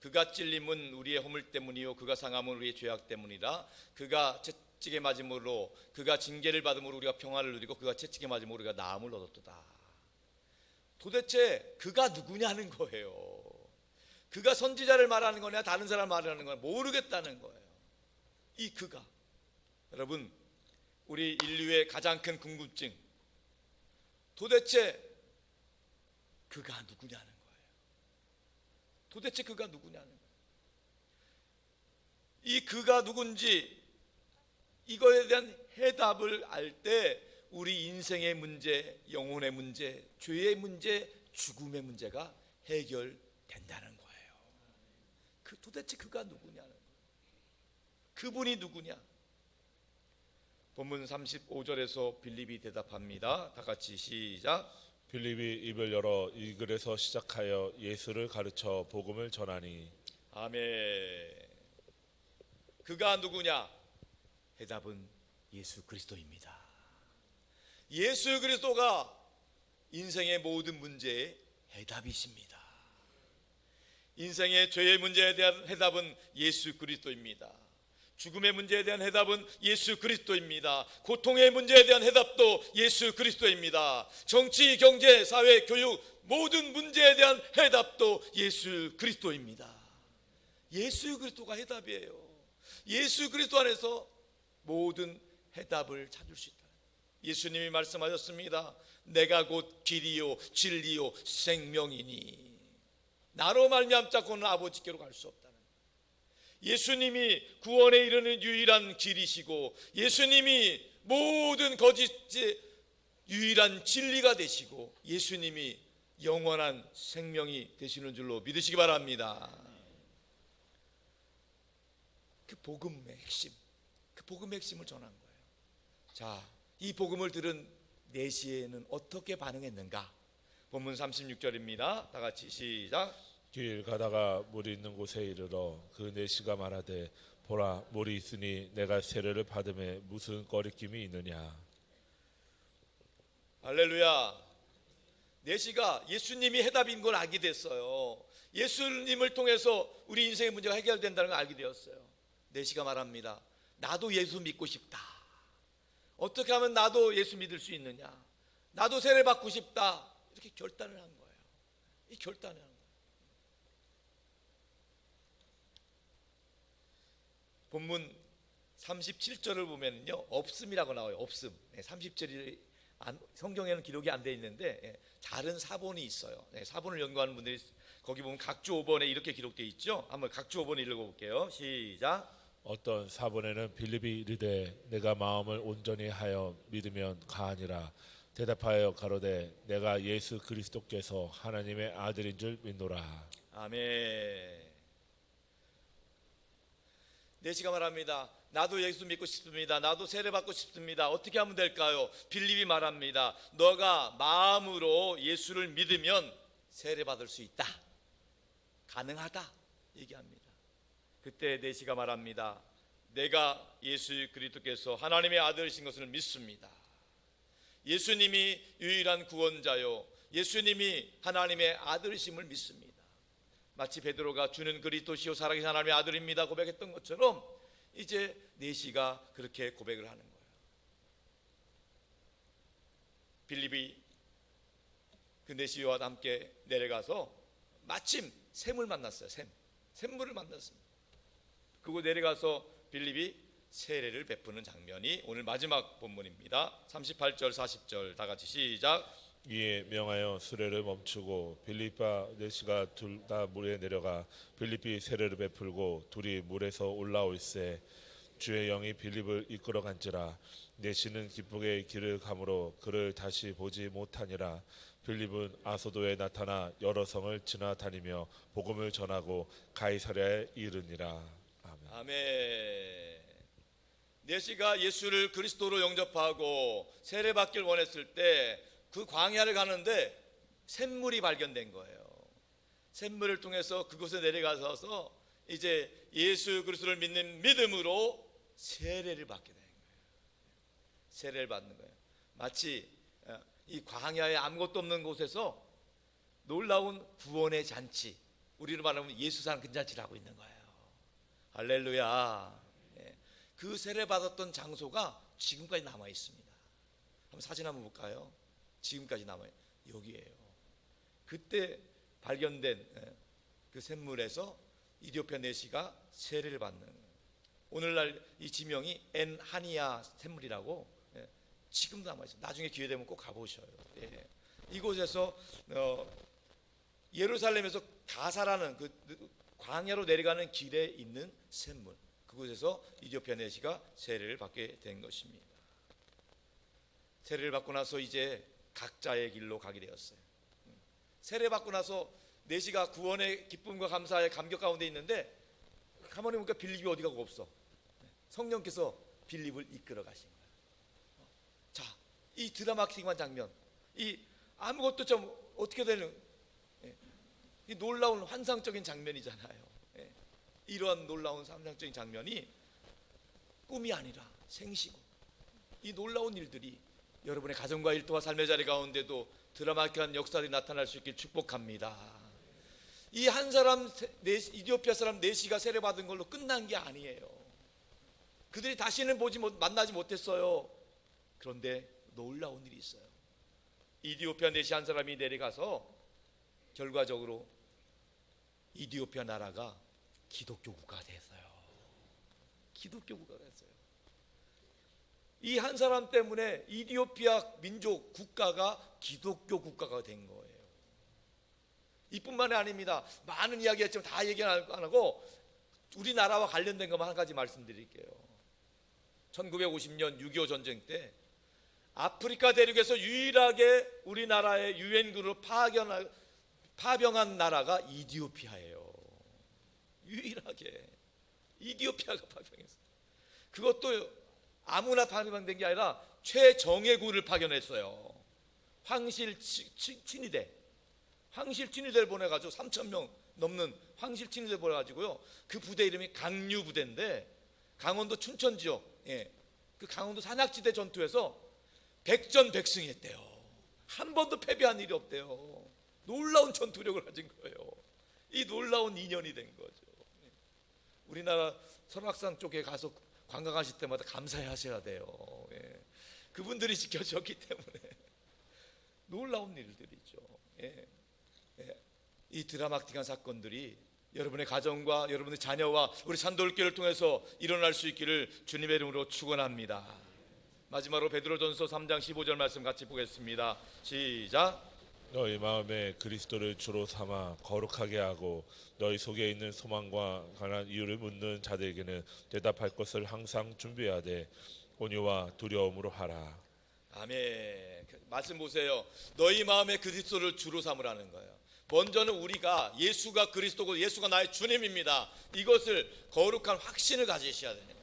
그가 찔림은 우리의 허물 때문이요 그가 상함은 우리의 죄악 때문이라. 그가 채찍에 맞음으로 그가 징계를 받음으로 우리가 평화를 누리고 그가 채찍에 맞음으로 우리가 나음을 얻었도다. 도대체 그가 누구냐는 거예요. 그가 선지자를 말하는 거냐 다른 사람 말하는 거냐 모르겠다는 거예요. 이 그가, 여러분, 우리 인류의 가장 큰 궁금증, 도대체 그가 누구냐는 거예요. 도대체 그가 누구냐는 거예요. 이 그가 누군지 이거에 대한 해답을 알 때 우리 인생의 문제, 영혼의 문제, 죄의 문제, 죽음의 문제가 해결된다는 거예요. 도대체 그가 누구냐는 거예요. 그분이 누구냐? 본문 35절에서 빌립이 대답합니다. 다 같이 시작. 빌립이 입을 열어 이 글에서 시작하여 예수를 가르쳐 복음을 전하니. 아멘. 그가 누구냐? 해답은 예수 그리스도입니다. 예수 그리스도가 인생의 모든 문제의 해답이십니다. 인생의 죄의 문제에 대한 해답은 예수 그리스도입니다. 죽음의 문제에 대한 해답은 예수 그리스도입니다. 고통의 문제에 대한 해답도 예수 그리스도입니다. 정치, 경제, 사회, 교육 모든 문제에 대한 해답도 예수 그리스도입니다. 예수 그리스도가 해답이에요. 예수 그리스도 안에서 모든 해답을 찾을 수 있다. 예수님이 말씀하셨습니다. 내가 곧 길이요 진리요 생명이니 나로 말미암자고는 아버지께로 갈 수 없다. 예수님이 구원에 이르는 유일한 길이시고 예수님이 모든 거짓의 유일한 진리가 되시고 예수님이 영원한 생명이 되시는 줄로 믿으시기 바랍니다. 그 복음의 핵심, 그 복음의 핵심을 전한 거예요. 자, 이 복음을 들은 내시에는 어떻게 반응했는가? 본문 36절입니다. 다 같이 시작. 길 가다가 물이 있는 곳에 이르러 그 내시가 말하되 보라 물이 있으니 내가 세례를 받음에 무슨 거리낌이 있느냐. 할렐루야. 내시가 예수님이 해답인 걸 알게 됐어요. 예수님을 통해서 우리 인생의 문제가 해결된다는 걸 알게 되었어요. 내시가 말합니다. 나도 예수 믿고 싶다. 어떻게 하면 나도 예수 믿을 수 있느냐? 나도 세례 받고 싶다. 이렇게 결단을 한 거예요. 이 결단을 한 거예요. 본문 37절을 보면요, 없음이라고 나와요. 없음. 30절이 성경에는 기록이 안 돼 있는데 다른 사본이 있어요. 사본을 연구하는 분들이 거기 보면 각주 5번에 이렇게 기록되어 있죠. 한번 각주 5번 읽어볼게요. 시작. 어떤 사본에는 빌립이 이르되 내가 마음을 온전히 하여 믿으면 가하니라. 대답하여 가로되 내가 예수 그리스도께서 하나님의 아들인 줄 믿노라. 아멘. 내시가 말합니다. 나도 예수 믿고 싶습니다. 나도 세례 받고 싶습니다. 어떻게 하면 될까요? 빌립이 말합니다. 너가 마음으로 예수를 믿으면 세례 받을 수 있다. 가능하다. 얘기합니다. 그때 내시가 말합니다. 내가 예수 그리스도께서 하나님의 아들이신 것을 믿습니다. 예수님이 유일한 구원자요, 예수님이 하나님의 아들이심을 믿습니다. 마치 베드로가 주는 그리스도시요 살아계신 하나님의 아들입니다 고백했던 것처럼 이제 내시가 그렇게 고백을 하는 거예요. 빌립이 그 내시와 함께 내려가서 마침 샘을 만났어요. 샘물을 만났습니다. 그리고 내려가서 빌립이 세례를 베푸는 장면이 오늘 마지막 본문입니다. 38절 40절 다 같이 시작. 이에 명하여 수레를 멈추고 빌립과 내시가 둘 다 물에 내려가 빌립이 세례를 베풀고 둘이 물에서 올라올세 주의 영이 빌립을 이끌어 간지라 내시는 기쁘게 길을 가므로 그를 다시 보지 못하니라. 빌립은 아소도에 나타나 여러 성을 지나다니며 복음을 전하고 가이사랴에 이르니라. 아멘. 아멘. 내시가 예수를 그리스도로 영접하고 세례받길 원했을 때 그 광야를 가는데 샘물이 발견된 거예요. 샘물을 통해서 그곳에 내려가서 이제 예수 그리스도를 믿는 믿음으로 세례를 받게 되는 거예요. 세례를 받는 거예요. 마치 이 광야에 아무것도 없는 곳에서 놀라운 구원의 잔치, 우리로 말하면 예수산 근잔치를 하고 있는 거예요. 할렐루야. 그 세례 받았던 장소가 지금까지 남아 있습니다. 한번 사진 한번 볼까요? 지금까지 남아요. 여기에요. 그때 발견된 그 샘물에서 이디오피아 내시가 세례를 받는, 오늘날 이 지명이 엔하니아 샘물이라고 지금도 남아 있어요. 나중에 기회 되면 꼭 가보셔요. 이곳에서 예루살렘에서 가사라는 그 광야로 내려가는 길에 있는 샘물, 그곳에서 이디오피아 내시가 세례를 받게 된 것입니다. 세례를 받고 나서 이제 각자의 길로 가게 되었어요. 세례 받고 나서 내시가 구원의 기쁨과 감사의 감격 가운데 있는데 가만히 보니까 빌립이 어디가 없어. 성령께서 빌립을 이끌어 가신 거예요. 자, 이 드라마틱한 장면, 이 아무것도 좀 어떻게 되는 이 놀라운 환상적인 장면이잖아요. 이러한 놀라운 환상적인 장면이 꿈이 아니라 생시고, 이 놀라운 일들이 여러분의 가정과 일터와 삶의 자리 가운데도 드라마틱한 역사들이 나타날 수 있길 축복합니다. 이 한 사람 이디오피아 사람 내시가 세례받은 걸로 끝난 게 아니에요. 그들이 다시는 만나지 못했어요. 그런데 놀라운 일이 있어요. 이디오피아 내시 한 사람이 내려가서 결과적으로 이디오피아 나라가 기독교 국가가 됐어요. 기독교 국가가 됐어요. 이 한 사람 때문에 이디오피아 민족 국가가 기독교 국가가 된 거예요. 이뿐만이 아닙니다. 많은 이야기했지만 다 얘기 안 하고 우리나라와 관련된 것만 한 가지 말씀드릴게요. 1950년 6.25 전쟁 때 아프리카 대륙에서 유일하게 우리나라의 유엔군으로 파병한 나라가 이디오피아예요. 유일하게 이디오피아가 파병했어요. 그것도 아무나 파병된 게 아니라 최정예군을 파견했어요. 황실 친위대, 황실 친위대를 보내가지고 3,000명 넘는 황실 친위대 보내가지고요. 그 부대 이름이 강류부대인데 강원도 춘천 지역, 그 강원도 산악지대 전투에서 백전백승했대요. 한 번도 패배한 일이 없대요. 놀라운 전투력을 가진 거예요. 이 놀라운 인연이 된 거죠. 우리나라 설악산 쪽에 가서 관광하실 때마다 감사하셔야 돼요. 그분들이 지켜줬기 때문에 놀라운 일들이죠. 이 드라마틱한 사건들이 여러분의 가정과 여러분의 자녀와 우리 산돌교를 통해서 일어날 수 있기를 주님의 이름으로 축원합니다. 마지막으로 베드로전서 3장 15절 말씀 같이 보겠습니다. 시작. 너희 마음에 그리스도를 주로 삼아 거룩하게 하고 너희 속에 있는 소망과 관한 이유를 묻는 자들에게는 대답할 것을 항상 준비하되 온유와 두려움으로 하라. 아멘. 말씀 보세요. 너희 마음에 그리스도를 주로 삼으라는 거예요. 먼저는 우리가 예수가 그리스도고 예수가 나의 주님입니다. 이것을 거룩한 확신을 가지셔야 돼요.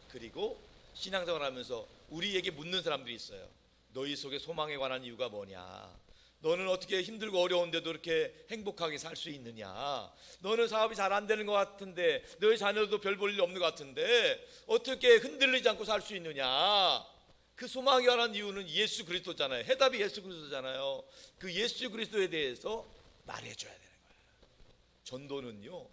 그리고 신앙생활 하면서 우리에게 묻는 사람들이 있어요. 너희 속에 소망에 관한 이유가 뭐냐? 너는 어떻게 힘들고 어려운데도 이렇게 행복하게 살 수 있느냐? 너는 사업이 잘 안 되는 것 같은데, 너희 자녀도 별 볼 일 없는 것 같은데 어떻게 흔들리지 않고 살 수 있느냐? 그 소망에 관한 이유는 예수 그리스도잖아요. 해답이 예수 그리스도잖아요. 그 예수 그리스도에 대해서 말해줘야 되는 거예요. 전도는요,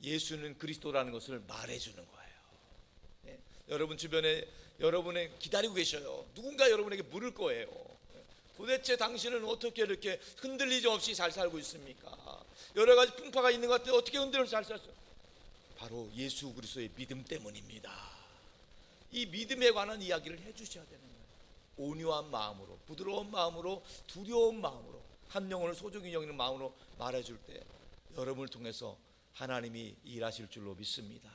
예수는 그리스도라는 것을 말해주는 거예요. 여러분 주변에 여러분이 기다리고 계셔요. 누군가 여러분에게 물을 거예요. 도대체 당신은 어떻게 이렇게 흔들리지 없이 잘 살고 있습니까? 여러 가지 풍파가 있는 것 같은데 어떻게 흔들리지 잘 살았어요? 바로 예수 그리스도의 믿음 때문입니다. 이 믿음에 관한 이야기를 해주셔야 되는 거예요. 온유한 마음으로, 부드러운 마음으로, 두려운 마음으로, 한 영혼을 소중히 여기는 마음으로 말해줄 때 여러분을 통해서 하나님이 일하실 줄로 믿습니다.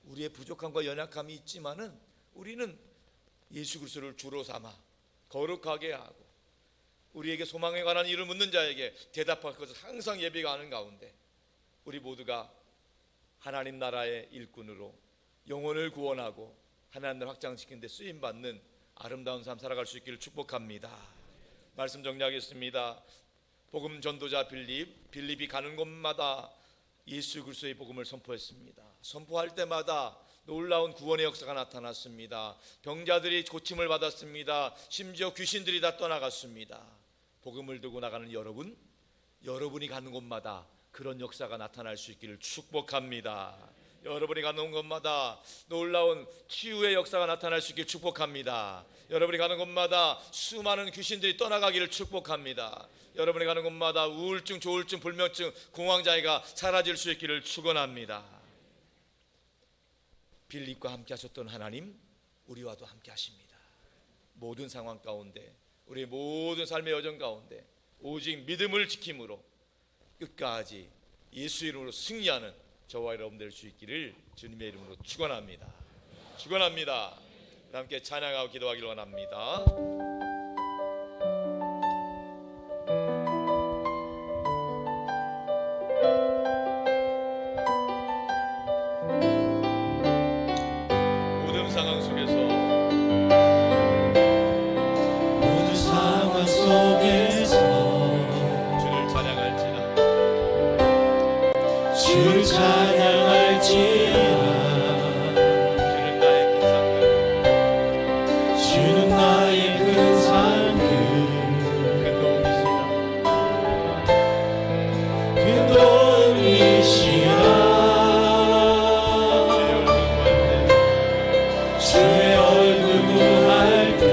우리의 부족함과 연약함이 있지만은 우리는 예수 그리스도를 주로 삼아 거룩하게 하고 우리에게 소망에 관한 일을 묻는 자에게 대답할 것을 항상 예비가 하는 가운데 우리 모두가 하나님 나라의 일꾼으로 영혼을 구원하고 하나님 나라 확장시키는 데 쓰임받는 아름다운 삶 살아갈 수 있기를 축복합니다. 말씀 정리하겠습니다. 복음 전도자 빌립이 가는 곳마다 예수 그리스도의 복음을 선포했습니다. 선포할 때마다 놀라운 구원의 역사가 나타났습니다. 병자들이 고침을 받았습니다. 심지어 귀신들이 다 떠나갔습니다. 복음을 들고 나가는 여러분이 가는 곳마다 그런 역사가 나타날 수 있기를 축복합니다. 여러분이 가는 곳마다 놀라운 치유의 역사가 나타날 수 있기를 축복합니다. 여러분이 가는 곳마다 수많은 귀신들이 떠나가기를 축복합니다. 여러분이 가는 곳마다 우울증, 조울증, 불면증, 공황장애가 사라질 수 있기를 축원합니다. 빌립과 함께 하셨던 하나님, 우리와도 함께 하십니다. 모든 상황 가운데, 우리의 모든 삶의 여정 가운데 오직 믿음을 지킴으로 끝까지 예수 이름으로 승리하는 저와 여러분 될 수 있기를 주님의 이름으로 축원합니다. 축원합니다. 함께 찬양하고 기도하기를 원합니다. 모든 상황 속에서 주를 찬양할지라 주를 찬양할지라 주는 나의 큰 상급 주는 나의 큰 상급 큰 도움이시라 주의 얼굴 구할 때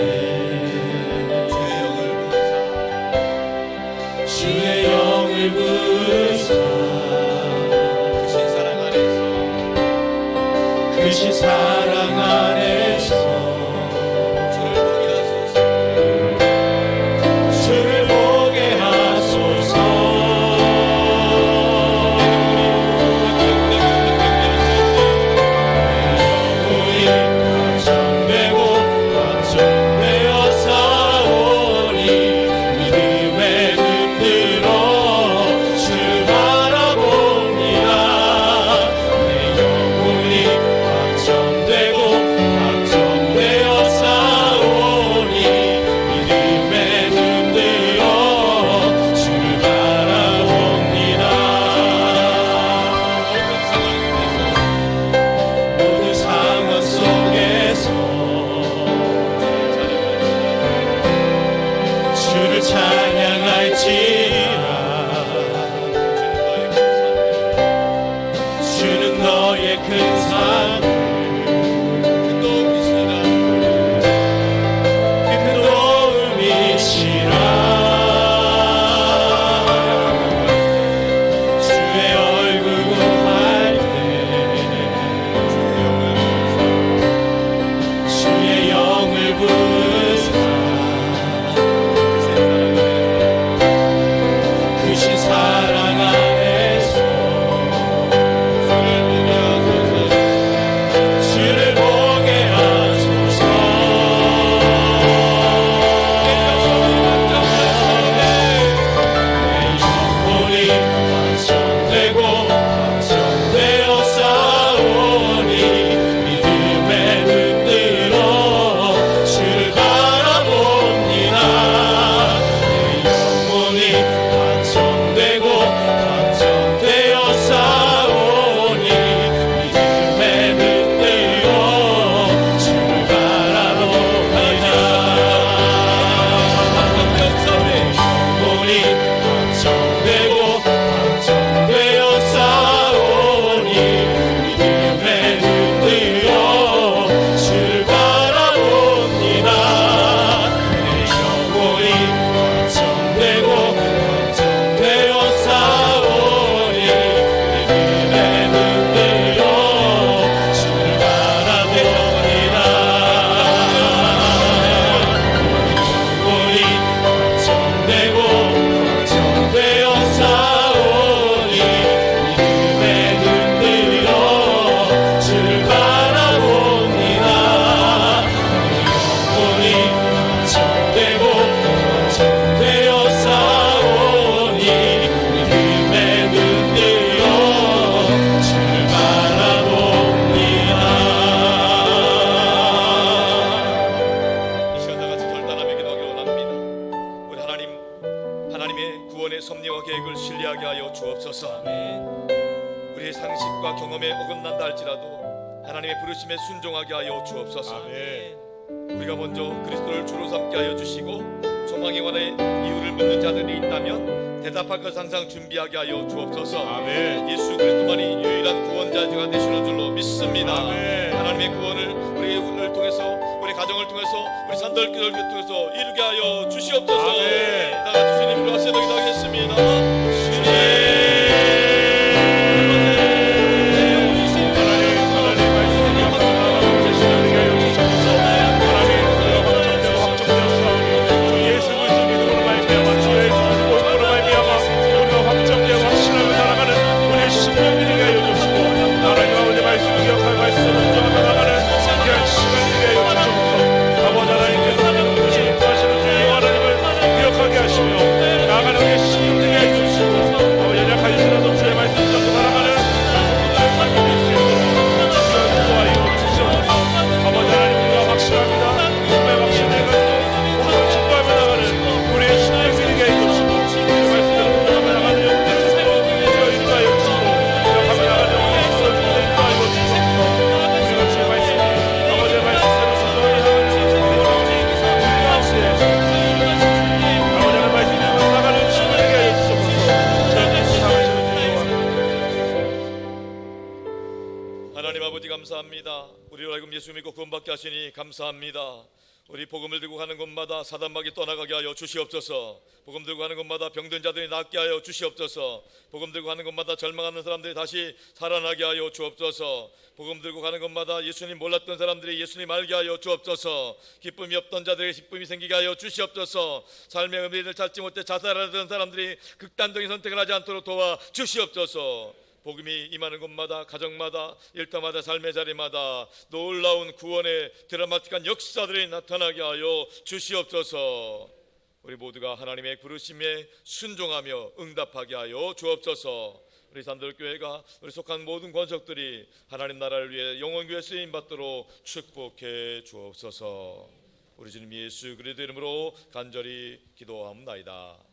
주의 영을 부으사 크신 사랑 안에서 주를 보게 하소서 영혼이 확정되고 확정되어 싸우니 믿음에 흔들어 주를 바라봅니다. 내 영혼이 확정되고 주옵소서. 아멘. 우리의 상식과 경험에 어긋난다 할지라도 하나님의 부르심에 순종하게 하여 주옵소서. 아멘. 우리가 먼저 그리스도를 주로 삼게 하여 주시고 소망에 관해 이유를 묻는 자들이 있다면 대답할 것 항상 준비하게 하여 주옵소서. 아멘. 예수 그리스도만이 유일한 구원자가 되시는 줄로 믿습니다. 아멘. 하나님의 구원을 우리를 통해서, 우리 가정을 통해서, 우리 산덜교를 통해서 이루게 하여 주시옵소서. 아멘. 다 같이 주님으로 하시도록 하겠습니다. 주님. 하나님 아버지 감사합니다. 우리로 하여금 예수 믿고 구원받게 하시니 감사합니다. 우리 복음을 들고 가는 곳마다 사단마귀 떠나가게 하여 주시옵소서. 복음 들고 가는 곳마다 병든 자들이 낫게 하여 주시옵소서. 복음 들고 가는 곳마다 절망하는 사람들이 다시 살아나게 하여 주옵소서. 복음 들고 가는 곳마다 예수님 몰랐던 사람들이 예수님 알게 하여 주옵소서. 기쁨이 없던 자들에게 기쁨이 생기게 하여 주시옵소서. 삶의 의미를 찾지 못해 자살하던 사람들이 극단적인 선택을 하지 않도록 도와 주시옵소서. 복음이 임하는 곳마다, 가정마다, 일터마다, 삶의 자리마다 놀라운 구원의 드라마틱한 역사들이 나타나게 하여 주시옵소서. 우리 모두가 하나님의 부르심에 순종하며 응답하게 하여 주옵소서. 우리 산들교회가 우리 속한 모든 권속들이 하나님 나라를 위해 영원교회 쓰임받도록 축복해 주옵소서. 우리 주님 예수 그리스도 이름으로 간절히 기도하옵나이다.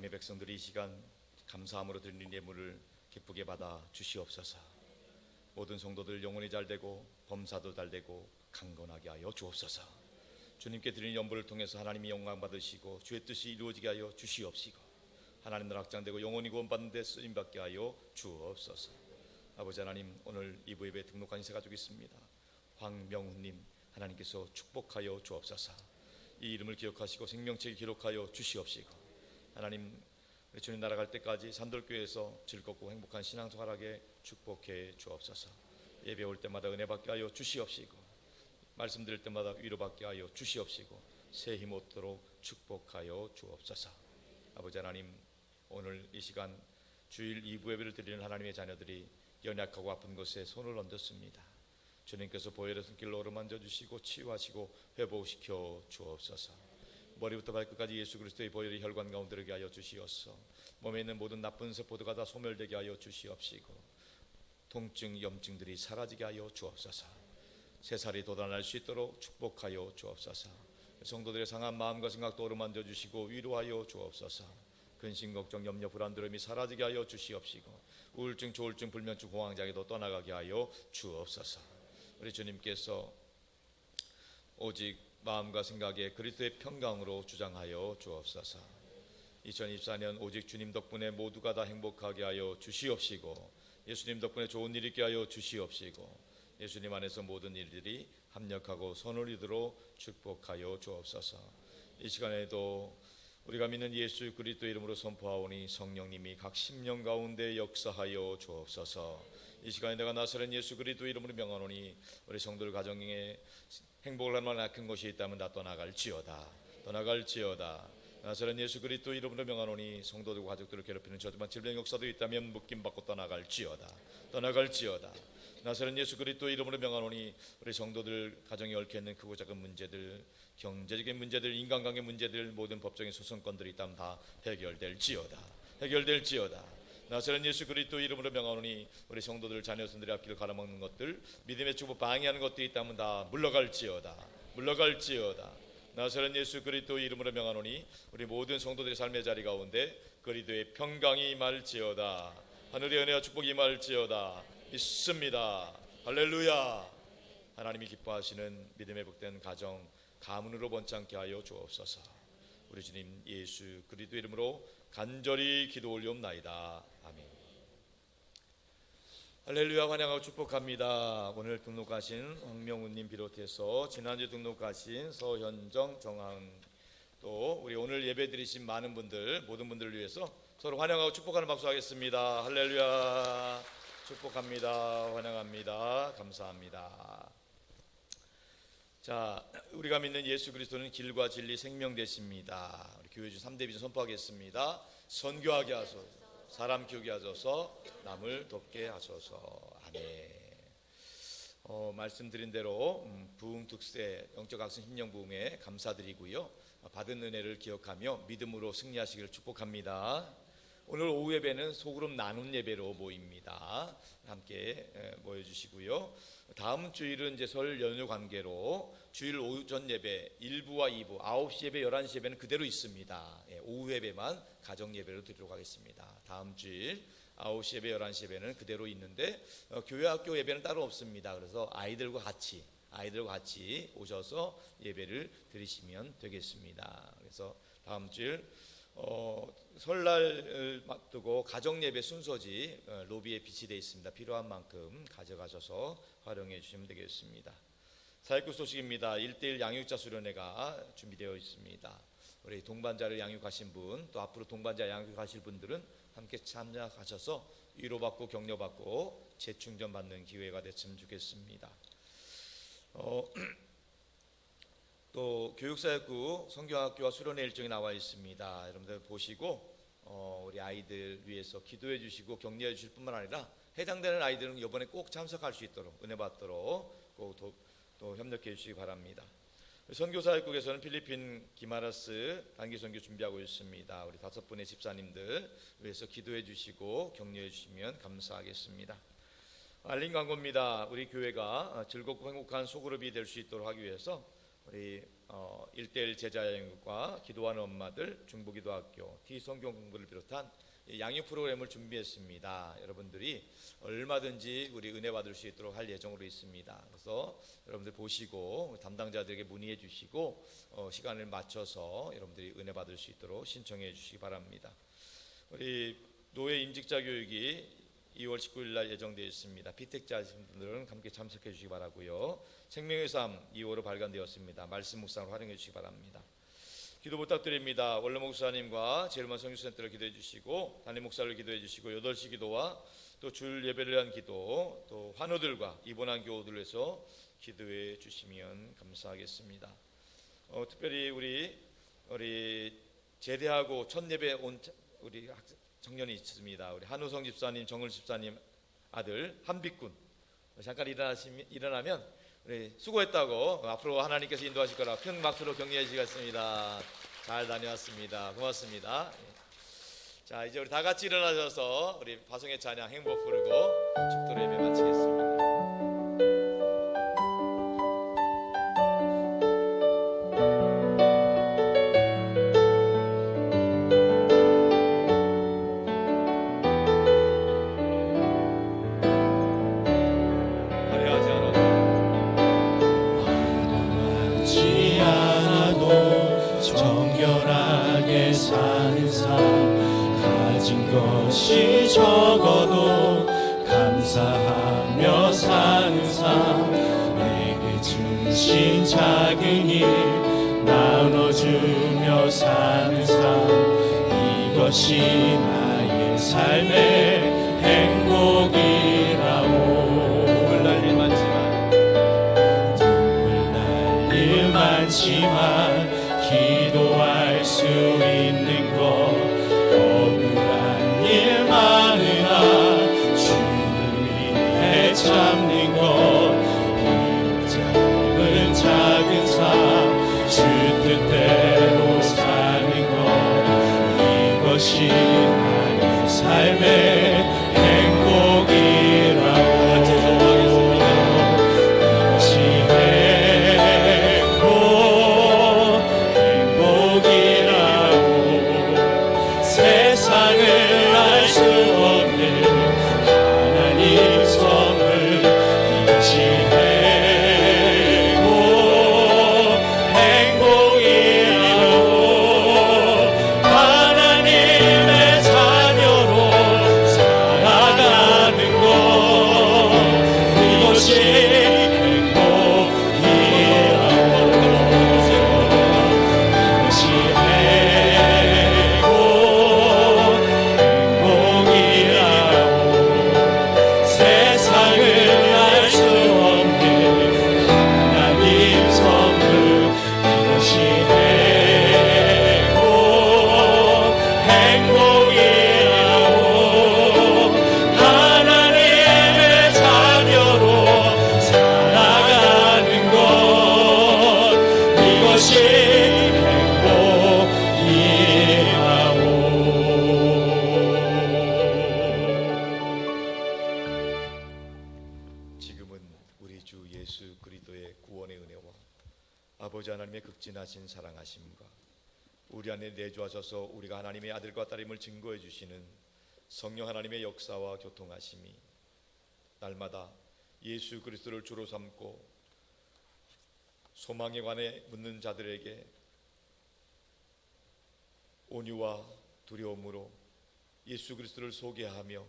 하나님의 백성들이 이 시간 감사함으로 드리는 예물을 기쁘게 받아 주시옵소서. 모든 성도들 영혼이 잘되고 범사도 잘되고 강건하게 하여 주옵소서. 주님께 드리는 연부를 통해서 하나님이 영광 받으시고 주의 뜻이 이루어지게 하여 주시옵시고 하나님 나라 확장되고 영원히 구원받는 데 쓰임받게 하여 주옵소서. 아버지 하나님, 오늘 이부 예배에 등록한 인사 가지고 있습니다. 황명훈님 하나님께서 축복하여 주옵소서. 이 이름을 기억하시고 생명책에 기록하여 주시옵시고 하나님, 우리 주님 날아갈 때까지 산돌교회에서 즐겁고 행복한 신앙생활하게 축복해 주옵소서. 예배 올 때마다 은혜 받게 하여 주시옵시고 말씀 드릴 때마다 위로받게 하여 주시옵시고 새 힘 얻도록 축복하여 주옵소서. 아버지 하나님, 오늘 이 시간 주일 2부 예배를 드리는 하나님의 자녀들이 연약하고 아픈 곳에 손을 얹었습니다. 주님께서 보혈의 손길로 어루만져 주시고 치유하시고 회복시켜 주옵소서. 머리부터 발끝까지 예수 그리스도의 보혈이 혈관 가운데 들게 하여 주시옵소서. 몸에 있는 모든 나쁜 세포도가 다 소멸되게 하여 주시옵시고 통증, 염증들이 사라지게 하여 주옵소서. 새살이 돋아날 수 있도록 축복하여 주옵소서. 성도들의 상한 마음과 생각도 어루만져 주시고 위로하여 주옵소서. 근심, 걱정, 염려, 불안들음이 사라지게 하여 주시옵시고 우울증, 조울증, 불면증, 공황장애도 떠나가게 하여 주옵소서. 우리 주님께서 오직 마음과 생각에 그리스도의 평강으로 주장하여 주옵소서. 2024년 오직 주님 덕분에 모두가 다 행복하게 하여 주시옵시고, 예수님 덕분에 좋은 일 있게 하여 주시옵시고, 예수님 안에서 모든 일들이 합력하고 선을 이루도록 축복하여 주옵소서. 이 시간에도 우리가 믿는 예수 그리스도 이름으로 선포하오니 성령님이 각 심령 가운데 역사하여 주옵소서. 이 시간에 내가 나사렛 예수 그리스도 이름으로 명하노니 우리 성도들 가정에 행복을 할 만한 큰 것이 있다면 다 떠나갈지어다. 나사렛 예수 그리스도 이름으로 명하노니 성도들과 가족들을 괴롭히는 저주만 질병 역사도 있다면 묶임받고 떠나갈지어다. 나사렛 예수 그리스도 이름으로 명하노니 우리 성도들 가정에 얽혀 있는 크고 작은 문제들, 경제적인 문제들, 인간관계 문제들, 모든 법적인 소송건들이 있다면 다 해결될지어다. 나사렛 예수 그리스도 이름으로 명하노니 우리 성도들 자녀선들의 앞길을 가로막는 것들, 믿음의 축복 방해하는 것들이 있다면 다 물러갈지어다. 나사렛 예수 그리스도 이름으로 명하노니 우리 모든 성도들의 삶의 자리 가운데 그리스도의 평강이 임할지어다. 하늘의 은혜와 축복이 임할지어다. 믿습니다. 할렐루야. 하나님이 기뻐하시는 믿음의 복된 가정 가문으로 번창케 하여 주옵소서. 우리 주님 예수 그리스도 이름으로 간절히 기도 올리옵나이다. 아멘. 할렐루야. 환영하고 축복합니다. 오늘 등록하신 황명훈님 비롯해서 지난주 등록하신 서현정, 정한, 또 우리 오늘 예배 드리신 많은 분들, 모든 분들을 위해서 서로 환영하고 축복하는 박수 하겠습니다. 할렐루야. 축복합니다. 환영합니다. 감사합니다. 자, 우리가 믿는 예수 그리스도는 길과 진리 생명 되십니다. 우리 교회 주 3대 비전 선포하겠습니다. 선교하게 하소서, 사람 키우게 하소서, 남을 돕게 하소서. 아멘. 말씀드린 대로 부흥 특세 영적 학습 심령 부흥에 감사드리고요. 받은 은혜를 기억하며 믿음으로 승리하시기를 축복합니다. 오늘 오후 예배는 소그룹 나눔 예배로 모입니다. 함께 모여주시고요. 다음 주일은 이제 설 연휴 관계로 주일 오전 예배 1부와 2부, 9시 예배, 11시 예배는 그대로 있습니다. 오후 예배만 가정 예배로 드리도록 하겠습니다. 다음 주일 9시 예배, 11시 예배는 그대로 있는데 교회 학교 예배는 따로 없습니다. 그래서 아이들과 같이 오셔서 예배를 드리시면 되겠습니다. 그래서 다음 주일 설날 맞두고 가정 예배 순서지 로비에 비치되어 있습니다. 필요한 만큼 가져가셔서 활용해 주시면 되겠습니다. 사역국 소식입니다. 1:1 양육자 수련회가 준비되어 있습니다. 우리 동반자를 양육하신 분, 또 앞으로 동반자 양육하실 분들은 함께 참여하셔서 위로받고 격려받고 재충전 받는 기회가 됐으면 좋겠습니다. 또 교육사역국 성경학교와 수련회 일정이 나와 있습니다. 여러분들 보시고 우리 아이들 위해서 기도해 주시고 격려해 주실 뿐만 아니라 해당되는 아이들은 이번에 꼭 참석할 수 있도록 은혜 받도록 꼭 또 협력해 주시기 바랍니다. 선교사역국에서는 필리핀 기마라스 단기 선교 준비하고 있습니다. 우리 5분의 집사님들 위해서 기도해 주시고 격려해 주시면 감사하겠습니다. 알림 광고입니다. 우리 교회가 즐겁고 행복한 소그룹이 될 수 있도록 하기 위해서 우리 1:1 제자양육과 기도하는 엄마들 중부기도학교 T성경 공부를 비롯한 양육 프로그램을 준비했습니다. 여러분들이 얼마든지 우리 은혜 받을 수 있도록 할 예정으로 있습니다. 그래서 여러분들 보시고 담당자들에게 문의해 주시고 시간을 맞춰서 여러분들이 은혜 받을 수 있도록 신청해 주시기 바랍니다. 우리 노예 임직자 교육이 2월 19일 날 예정되어 있습니다. 피택자이신 분들은 함께 참석해 주시기 바라고요. 생명의 삶 2호로 발간되었습니다. 말씀 묵상을 활용해 주시기 바랍니다. 기도 부탁드립니다. 원로 목사님과 제일만 성교센터를 기도해 주시고 담임 목사를 기도해 주시고 8시 기도와 또 주일 예배를 위한 기도, 또 환우들과 입원한 교우들을 위해서 기도해 주시면 감사하겠습니다. 특별히 우리 제대하고 첫 예배 온 우리 청년이 있습니다. 우리 한우성 집사님, 정을 집사님 아들 한빛군 잠깐 일어나면 우리 수고했다고 앞으로 하나님께서 인도하실 거라 큰 박수로 격려해 주시겠습니다. 잘 다녀왔습니다. 고맙습니다. 자, 이제 우리 다 같이 일어나셔서 우리 파송의 찬양 행복 부르고 축도로 예배 마치겠습니다. 정결하게 사는 삶 것이 적어도 감사하며 사는 삶, 내게 주신 작은 일 나눠주며 사는 삶, 이것이 나의 삶의 행복이라오. 눈물 날 일 많지만, 눈물 날 일 많지만 기도할 수 있는 것, 억울한 일 많으나 주를 위해 참는 것, 비록 짧은 작은 삶, 주 뜻대로 사는 것, 이것이 나의 삶의 행복이라고. 같이 소망하겠습니다. 이것이 행복이라고. 세상을 알 수 없는 하나님 선물, 이것이 행복이라고. 하나님의 자녀로 살아가는 것, 이것이 행복이라고. 이것이 행복이라고. 세상을 알 수 없는 하나님 선물, 이것이 행복이라고. 하나님의 자녀로 살아가는 것, 이것이 지금은 우리 주 예수 그리스도의 구원의 은혜와 아버지 하나님의 극진하신 사랑하심과 우리 안에 내주하셔서 우리가 하나님의 아들과 딸임을 증거해 주시는 성령 하나님의 역사와 교통하심이 날마다 예수 그리스도를 주로 삼고 소망에 관해 묻는 자들에게 온유와 두려움으로 예수 그리스도를 소개하며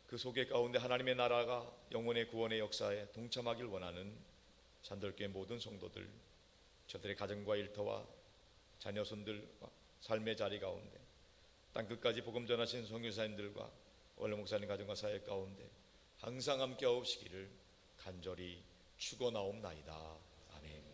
그 소개 가운데 하나님의 나라가 영혼의 구원의 역사에 동참하길 원하는 산들교회 모든 성도들, 저들의 가정과 일터와 자녀손들과 삶의 자리 가운데 땅끝까지 복음 전하신 선교사님들과 원로 목사님 가정과 사회 가운데 항상 함께 하옵시기를 간절히 축원하옵나이다. 아멘.